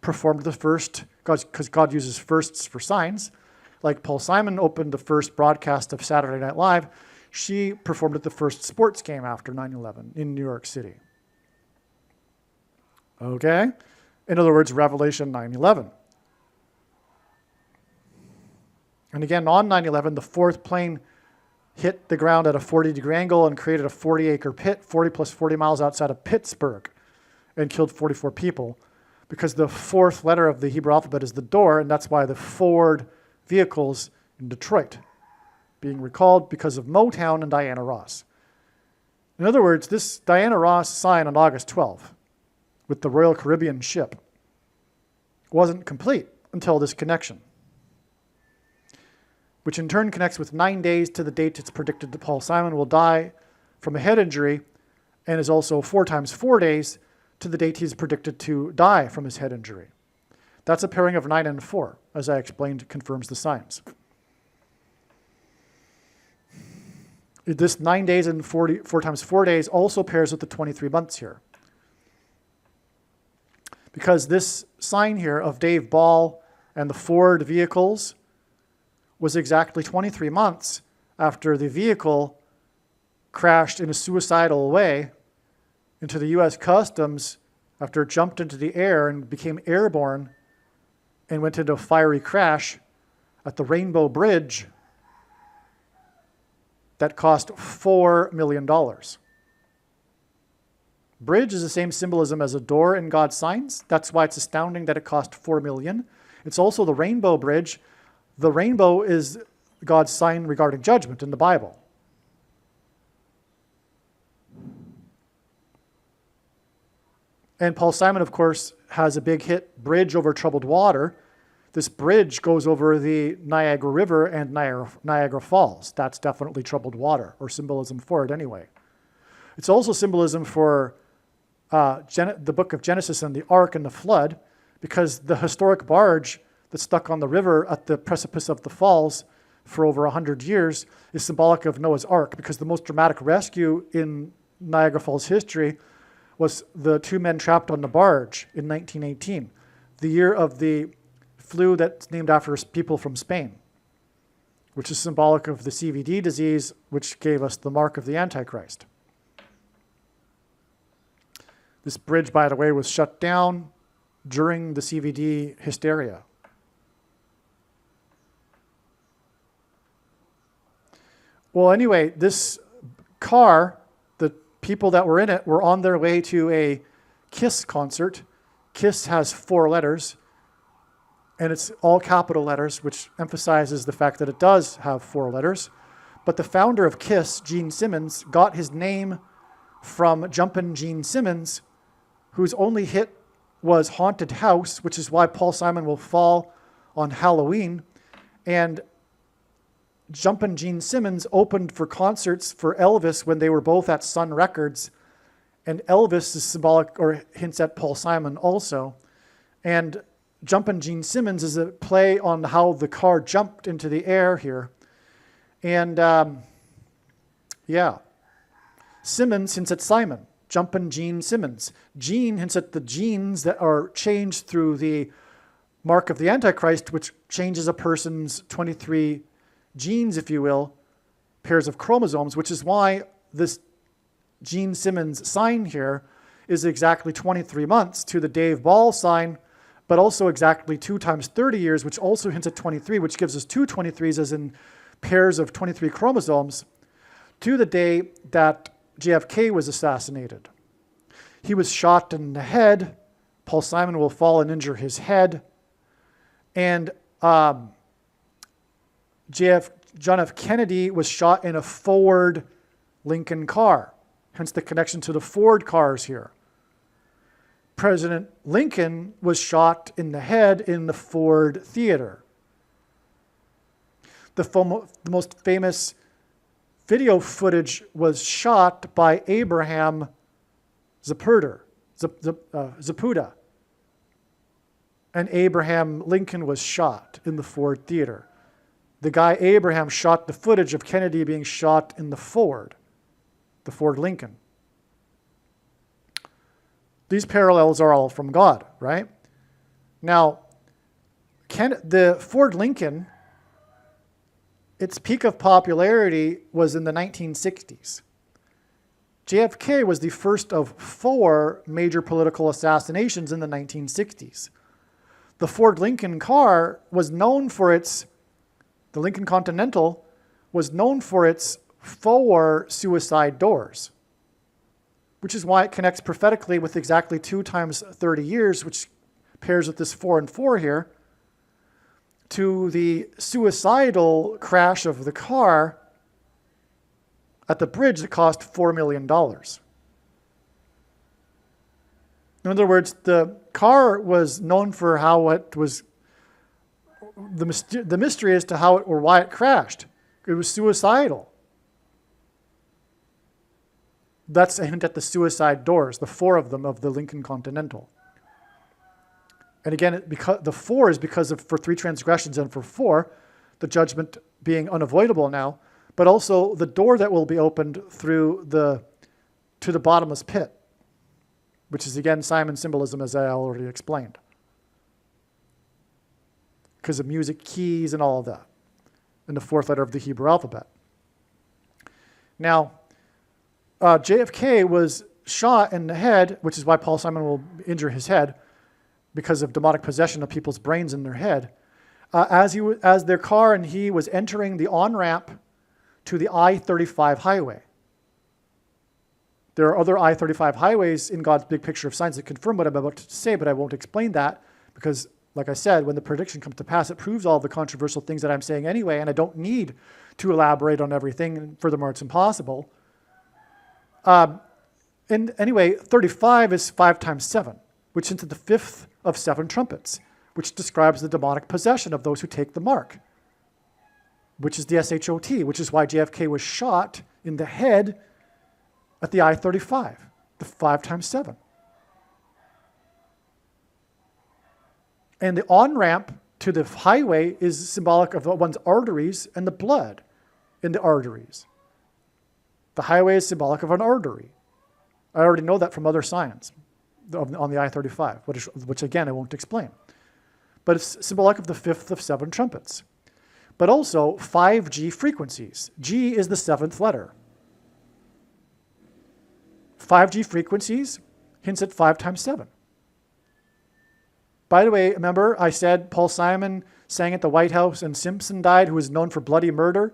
performed the first, because God uses firsts for signs. Like Paul Simon opened the first broadcast of Saturday Night Live, she performed at the first sports game after 9/11 in New York City. Okay? In other words, Revelation 9/11. And again, on 9/11, the 4th plane hit the ground at a 40-degree angle and created a 40-acre pit, 40 plus 40 miles outside of Pittsburgh, and killed 44 people, because the 4th letter of the Hebrew alphabet is the door, and that's why the Ford vehicles in Detroit being recalled because of Motown and Diana Ross. In other words, this Diana Ross sign on August 12th with the Royal Caribbean ship wasn't complete until this connection, which in turn connects with 9 days to the date it's predicted that Paul Simon will die from a head injury, and is also 4 times 4 days to the date he's predicted to die from his head injury. That's a pairing of 9 and 4, as I explained, confirms the signs. This 9 days and 4 times 4 days also pairs with the 23 months here. Because this sign here of Dave Ball and the Ford vehicles was exactly 23 months after the vehicle crashed in a suicidal way into the U.S. Customs after it jumped into the air and became airborne and went into a fiery crash at the Rainbow Bridge that cost $4 million. Bridge is the same symbolism as a door in God's signs. That's why it's astounding that it cost $4 million. It's also the Rainbow Bridge. The rainbow is God's sign regarding judgment in the Bible. And Paul Simon, of course, has a big hit, Bridge Over Troubled Water. This bridge goes over the Niagara River and Niagara Falls. That's definitely troubled water, or symbolism for it anyway. It's also symbolism for the book of Genesis and the ark and the flood, because the historic barge that's stuck on the river at the precipice of the falls for over 100 years is symbolic of Noah's ark, because the most dramatic rescue in Niagara Falls history was the 2 men trapped on the barge in 1918, the year of the flu that's named after people from Spain, which is symbolic of the CVD disease, which gave us the mark of the Antichrist. This bridge, by the way, was shut down during the CVD hysteria. Well, anyway, this car, the people that were in it were on their way to a KISS concert. KISS has 4 letters, and it's all capital letters, which emphasizes the fact that it does have 4 letters. But the founder of KISS, Gene Simmons, got his name from Jumpin' Gene Simmons, whose only hit was Haunted House, which is why Paul Simon will fall on Halloween. And Jumpin' Gene Simmons opened for concerts for Elvis when they were both at Sun Records. And Elvis is symbolic, or hints at Paul Simon also. And Jumpin' Gene Simmons is a play on how the car jumped into the air here. And Simmons hints at Simon. Jumpin' Gene Simmons. Gene hints at the genes that are changed through the mark of the Antichrist, which changes a person's 23 genes, if you will, pairs of chromosomes, which is why this Gene Simmons sign here is exactly 23 months to the Dave Ball sign, but also exactly 2 times 30 years, which also hints at 23, which gives us 2 23s, as in pairs of 23 chromosomes, to the day that JFK was assassinated. He was shot in the head. Paul Simon will fall and injure his head. And John F. Kennedy was shot in a Ford Lincoln car, hence the connection to the Ford cars here. President Lincoln was shot in the head in the Ford Theater. The most famous video footage was shot by Abraham Zapruder. And Abraham Lincoln was shot in the Ford Theater. The guy Abraham shot the footage of Kennedy being shot in the Ford Lincoln. These parallels are all from God, right? Now, the Ford Lincoln, its peak of popularity was in the 1960s. JFK was the first of 4 major political assassinations in the 1960s. The Ford Lincoln car was known for the Lincoln Continental was known for its 4 suicide doors, which is why it connects prophetically with exactly 2 times 30 years, which pairs with this 4 and 4 here, to the suicidal crash of the car at the bridge that cost $4 million. In other words, the car was known for how it was, the mystery as to how it or why it crashed. It was suicidal. That's a hint at the suicide doors, the 4 of them of the Lincoln Continental. And again, because the 4 is because of for 3 transgressions, and for 4, the judgment being unavoidable now, but also the door that will be opened through to the bottomless pit, which is again Simon's symbolism, as I already explained, because of music keys and all of that, and the 4th letter of the Hebrew alphabet. Now, JFK was shot in the head, which is why Paul Simon will injure his head, because of demonic possession of people's brains in their head, as their car and he was entering the on-ramp to the I-35 highway. There are other I-35 highways in God's big picture of signs that confirm what I'm about to say, but I won't explain that because, like I said, when the prediction comes to pass, it proves all the controversial things that I'm saying anyway, and I don't need to elaborate on everything, and furthermore, it's impossible. And anyway, 35 is 5 times 7, which is the 5th of 7 trumpets, which describes the demonic possession of those who take the mark, which is the SHOT, which is why JFK was shot in the head at the I-35, the 5 times 7. And the on-ramp to the highway is symbolic of one's arteries and the blood in the arteries. The highway is symbolic of an artery. I already know that from other science on the I-35, which again I won't explain. But it's symbolic of the 5th of 7 trumpets. But also 5G frequencies. G is the 7th letter. 5G frequencies hints at 5 times 7. By the way, remember I said Paul Simon sang at the White House and Simpson died, who was known for bloody murder,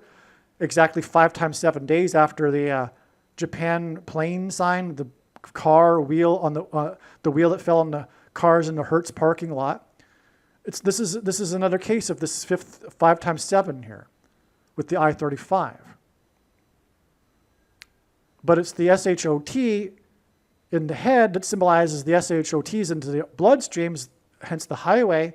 exactly 5 times 7 days after the Japan plane sign, the car wheel on the wheel that fell on the cars in the Hertz parking lot. This is another case of this 5 times 7 here with the I-35. But it's the SHOT in the head that symbolizes the SHOTs into the bloodstreams, hence the highway,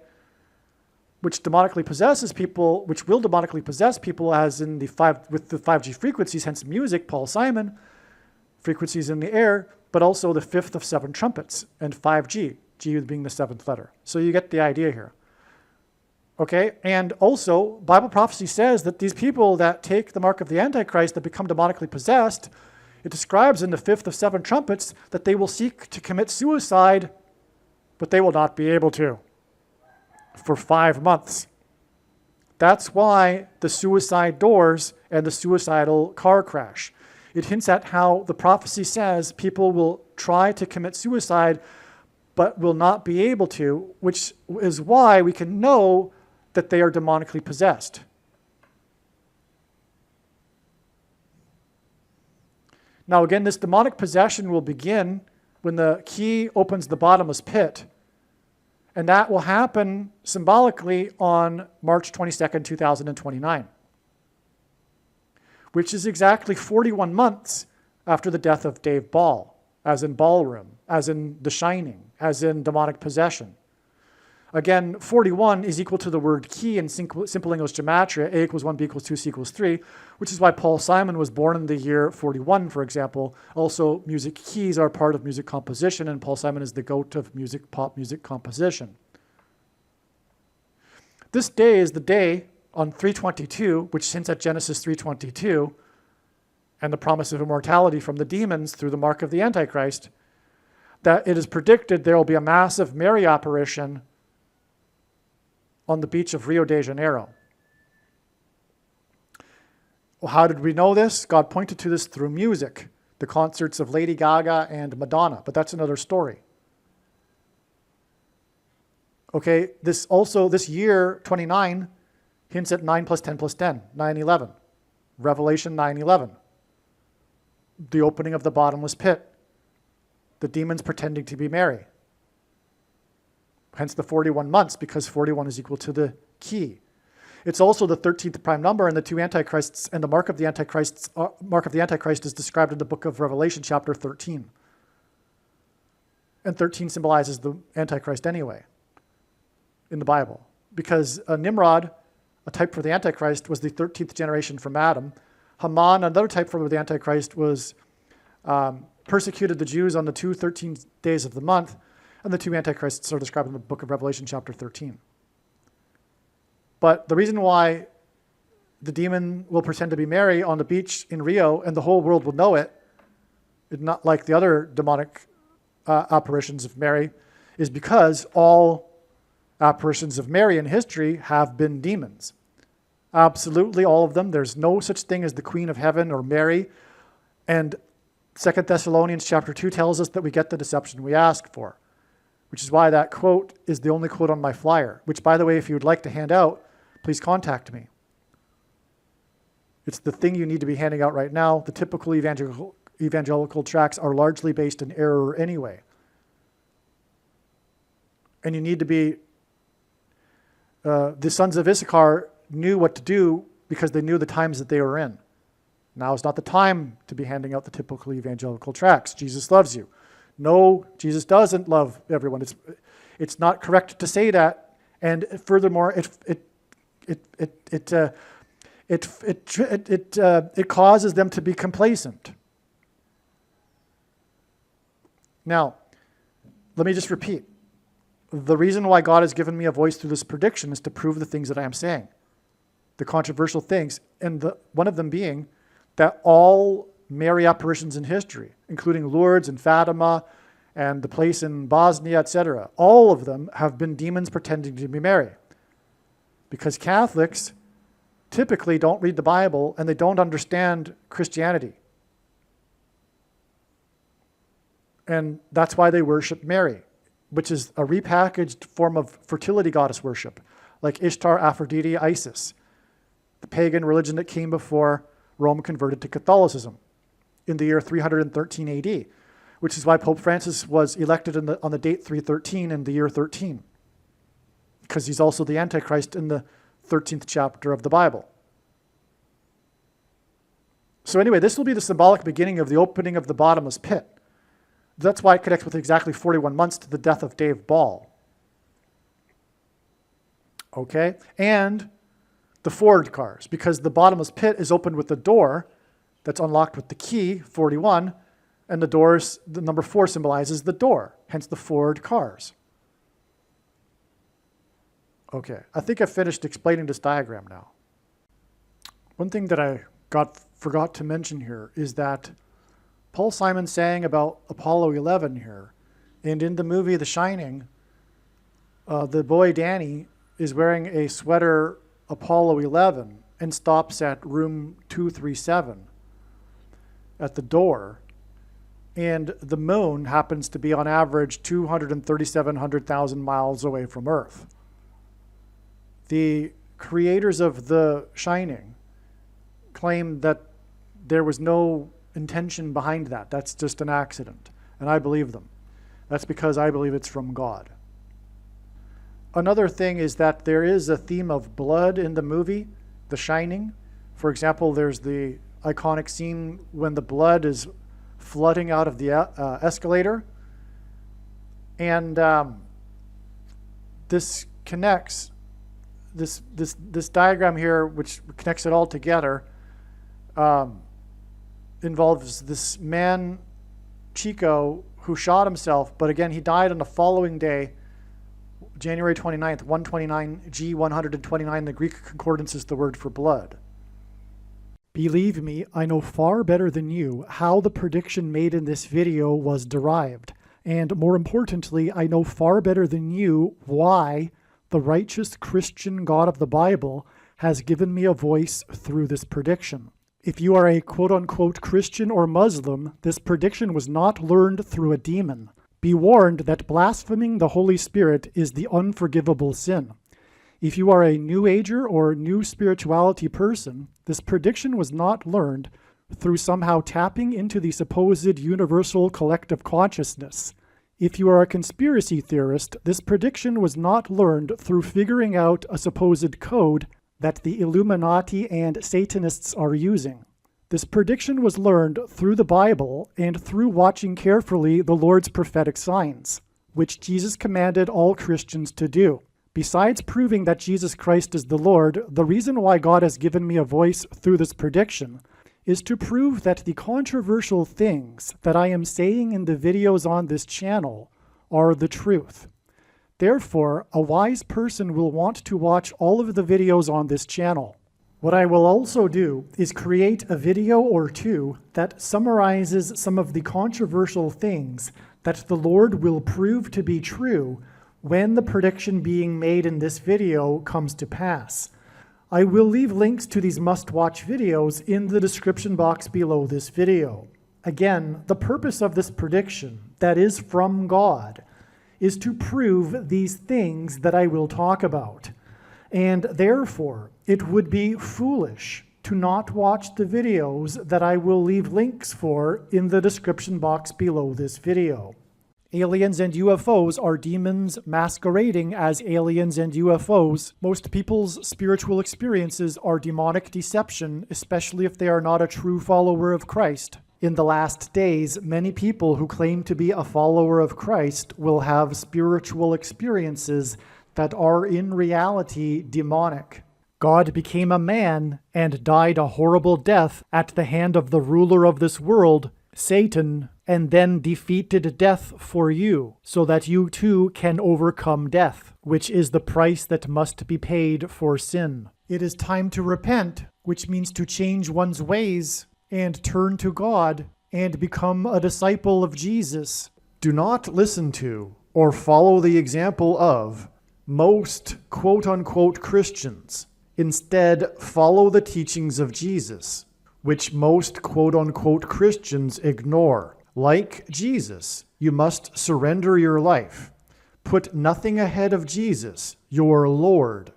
which demonically possesses people, which will demonically possess people, as in with the 5G frequencies, hence music, Paul Simon, frequencies in the air, but also the 5th of 7 trumpets, and 5G, G being the 7th letter. So you get the idea here. Okay, and also Bible prophecy says that these people that take the mark of the Antichrist, that become demonically possessed, it describes in the 5th of 7 trumpets that they will seek to commit suicide, but they will not be able to for 5 months. That's why the suicide doors and the suicidal car crash. It hints at how the prophecy says people will try to commit suicide, but will not be able to, which is why we can know that they are demonically possessed. Now again, this demonic possession will begin when the key opens the bottomless pit, and that will happen symbolically on March 22nd, 2029, which is exactly 41 months after the death of Dave Ball, as in Ballroom, as in The Shining, as in demonic possession. Again, 41 is equal to the word key in simple English gematria, A equals 1, B equals 2, C equals 3, which is why Paul Simon was born in the year 41, for example. Also, music keys are part of music composition, and Paul Simon is the goat of pop music composition. This day is the day on 322, which hints at Genesis 3:22, and the promise of immortality from the demons through the mark of the Antichrist, that it is predicted there will be a massive Mary apparition on the beach of Rio de Janeiro. Well, how did we know this? God pointed to this through music, the concerts of Lady Gaga and Madonna, but that's another story. Okay, this year, 29, hints at 9 plus 10 plus 10, 9/11. Revelation 9/11. The opening of the bottomless pit. The demons pretending to be Mary. Hence the 41 months, because 41 is equal to the key. It's also the 13th prime number, and the 2 antichrists, and the mark of the Antichrist is described in the book of Revelation, chapter 13. And 13 symbolizes the Antichrist anyway in the Bible. Because Nimrod, a type for the Antichrist, was the 13th generation from Adam. Haman, another type for the Antichrist, was persecuted the Jews on the 13 days of the month. And the two Antichrists are described in the book of Revelation, chapter 13. But the reason why the demon will pretend to be Mary on the beach in Rio and the whole world will know it, not like the other demonic apparitions of Mary, is because all apparitions of Mary in history have been demons. Absolutely all of them. There's no such thing as the Queen of Heaven or Mary. And 2 Thessalonians chapter 2 tells us that we get the deception we ask for, which is why that quote is the only quote on my flyer, which, by the way, if you would like to hand out, please contact me. It's the thing you need to be handing out right now. The typical evangelical tracts are largely based in error anyway. And you need to be, the sons of Issachar knew what to do because they knew the times that they were in. Now is not the time to be handing out the typical evangelical tracts. Jesus loves you. No, Jesus doesn't love everyone. It's not correct to say that. And furthermore, it causes them to be complacent. Now, let me just repeat. The reason why God has given me a voice through this prediction is to prove the things that I am saying, the controversial things, and one of them being that all Mary apparitions in history, including Lourdes and Fatima and the place in Bosnia, etc., all of them have been demons pretending to be Mary. Because Catholics typically don't read the Bible and they don't understand Christianity. And that's why they worship Mary, which is a repackaged form of fertility goddess worship, like Ishtar, Aphrodite, Isis, the pagan religion that came before Rome converted to Catholicism in the year 313 AD, which is why Pope Francis was elected on the date 313 in the year 13, because he's also the Antichrist in the 13th chapter of the Bible. So anyway, this will be the symbolic beginning of the opening of the bottomless pit. That's why it connects with exactly 41 months to the death of Dave Ball. Okay? And the Ford cars, because the bottomless pit is opened with the door that's unlocked with the key, 41, and the doors, the number 4 symbolizes the door, hence the Ford cars. Okay, I think I've finished explaining this diagram now. One thing that I forgot to mention here is that Paul Simon sang about Apollo 11 here, and in the movie The Shining, the boy Danny is wearing a sweater Apollo 11 and stops at room 237 at the door, and the moon happens to be on average 237,000 miles away from Earth. The creators of The Shining claim that there was no intention behind that. That's just an accident. And I believe them. That's because I believe it's from God. Another thing is that there is a theme of blood in the movie, The Shining. For example, there's the iconic scene when the blood is flooding out of the escalator. And this connects, this diagram here, which connects it all together, involves this man, Chico, who shot himself, but again, he died on the following day, January 29th, 129, G129, the Greek concordance is the word for blood. Believe me, I know far better than you how the prediction made in this video was derived, and more importantly, I know far better than you why the righteous Christian God of the Bible has given me a voice through this prediction. If you are a quote-unquote Christian or Muslim, this prediction was not learned through a demon. Be warned that blaspheming the Holy Spirit is the unforgivable sin. If you are a New Ager or New Spirituality person, this prediction was not learned through somehow tapping into the supposed universal collective consciousness. If you are a conspiracy theorist, this prediction was not learned through figuring out a supposed code that the Illuminati and Satanists are using. This prediction was learned through the Bible and through watching carefully the Lord's prophetic signs, which Jesus commanded all Christians to do. Besides proving that Jesus Christ is the Lord, the reason why God has given me a voice through this prediction is to prove that the controversial things that I am saying in the videos on this channel are the truth. Therefore, a wise person will want to watch all of the videos on this channel. What I will also do is create a video or two that summarizes some of the controversial things that the Lord will prove to be true when the prediction being made in this video comes to pass. I will leave links to these must-watch videos in the description box below this video. Again, the purpose of this prediction, that is from God, is to prove these things that I will talk about. And therefore, it would be foolish to not watch the videos that I will leave links for in the description box below this video. Aliens and UFOs are demons masquerading as aliens and UFOs. Most people's spiritual experiences are demonic deception, especially if they are not a true follower of Christ. In the last days, many people who claim to be a follower of Christ will have spiritual experiences that are in reality demonic. God became a man and died a horrible death at the hand of the ruler of this world, Satan, and then defeated death for you, so that you too can overcome death, which is the price that must be paid for sin. It is time to repent, which means to change one's ways and turn to God and become a disciple of Jesus. Do not listen to or follow the example of most quote-unquote Christians. Instead, follow the teachings of Jesus, which most quote-unquote Christians ignore. Like Jesus, you must surrender your life. Put nothing ahead of Jesus, your Lord.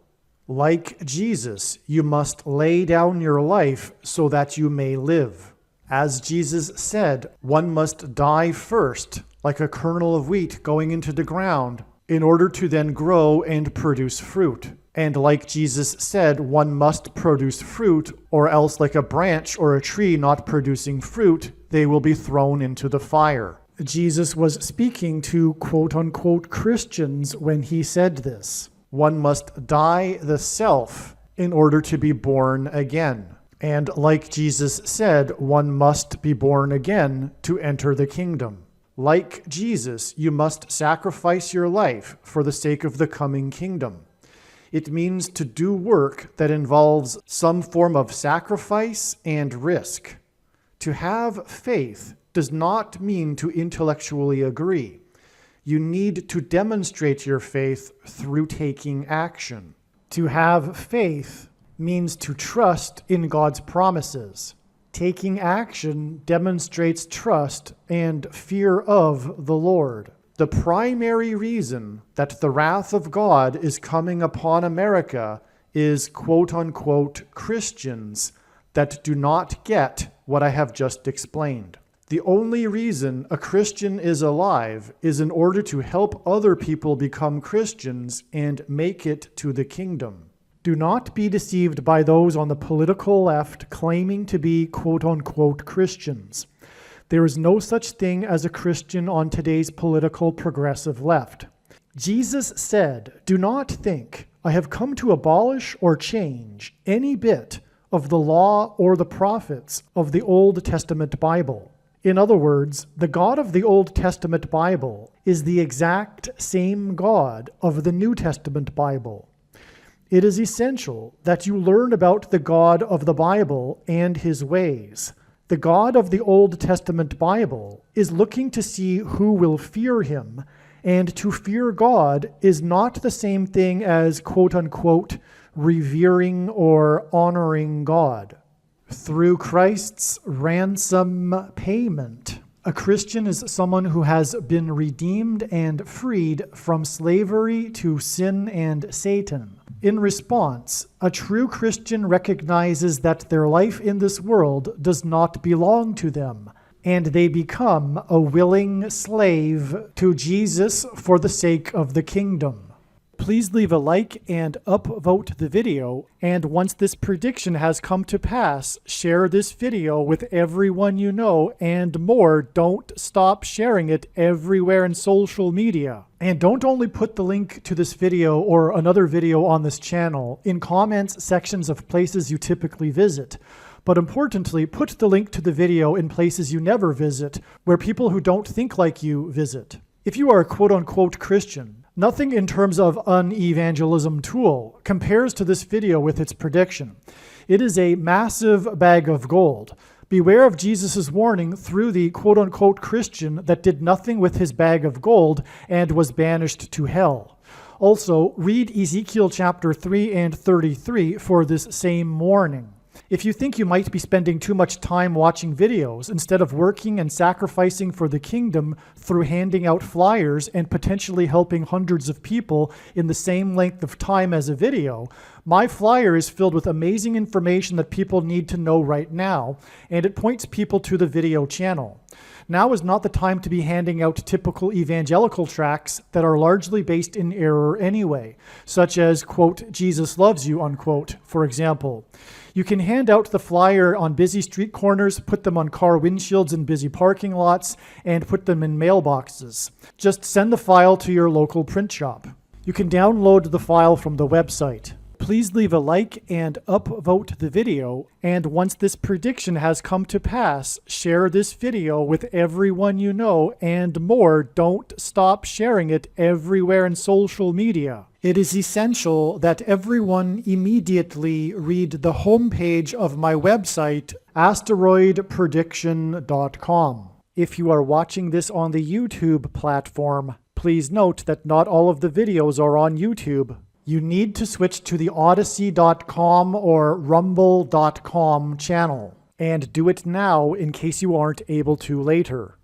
Like Jesus, you must lay down your life so that you may live. As Jesus said, one must die first, like a kernel of wheat going into the ground, in order to then grow and produce fruit. And like Jesus said, one must produce fruit, or else like a branch or a tree not producing fruit, they will be thrown into the fire. Jesus was speaking to quote-unquote Christians when he said this. One must die the self in order to be born again. And like Jesus said, one must be born again to enter the kingdom. Like Jesus, you must sacrifice your life for the sake of the coming kingdom. It means to do work that involves some form of sacrifice and risk. To have faith does not mean to intellectually agree. You need to demonstrate your faith through taking action. To have faith means to trust in God's promises. Taking action demonstrates trust and fear of the Lord. The primary reason that the wrath of God is coming upon America is quote-unquote Christians that do not get what I have just explained. The only reason a Christian is alive is in order to help other people become Christians and make it to the kingdom. Do not be deceived by those on the political left claiming to be quote-unquote Christians. There is no such thing as a Christian on today's political progressive left. Jesus said, "Do not think I have come to abolish or change any bit of the law or the prophets of the Old Testament Bible." In other words, the God of the Old Testament Bible is the exact same God of the New Testament Bible. It is essential that you learn about the God of the Bible and his ways. The God of the Old Testament Bible is looking to see who will fear him, and to fear God is not the same thing as quote-unquote revering or honoring God. Through Christ's ransom payment, a Christian is someone who has been redeemed and freed from slavery to sin and Satan. In response, a true Christian recognizes that their life in this world does not belong to them, and they become a willing slave to Jesus for the sake of the kingdom. Please leave a like and upvote the video. And once this prediction has come to pass, share this video with everyone you know and more. Don't stop sharing it everywhere in social media. And don't only put the link to this video or another video on this channel in comments sections of places you typically visit. But importantly, put the link to the video in places you never visit, where people who don't think like you visit. If you are a quote-unquote Christian, nothing in terms of an evangelism tool compares to this video with its prediction. It is a massive bag of gold. Beware of Jesus' warning through the quote-unquote Christian that did nothing with his bag of gold and was banished to hell. Also, read Ezekiel chapter 3 and 33 for this same warning. If you think you might be spending too much time watching videos instead of working and sacrificing for the kingdom through handing out flyers and potentially helping hundreds of people in the same length of time as a video, my flyer is filled with amazing information that people need to know right now, and it points people to the video channel. Now is not the time to be handing out typical evangelical tracts that are largely based in error anyway, such as, quote, Jesus loves you, unquote, for example. You can hand out the flyer on busy street corners, put them on car windshields in busy parking lots, and put them in mailboxes. Just send the file to your local print shop. You can download the file from the website. Please leave a like and upvote the video. And once this prediction has come to pass, share this video with everyone you know and more. Don't stop sharing it everywhere in social media. It is essential that everyone immediately read the homepage of my website, asteroidprediction.com. If you are watching this on the YouTube platform, please note that not all of the videos are on YouTube. You need to switch to the Odyssey.com or Rumble.com channel, and do it now in case you aren't able to later.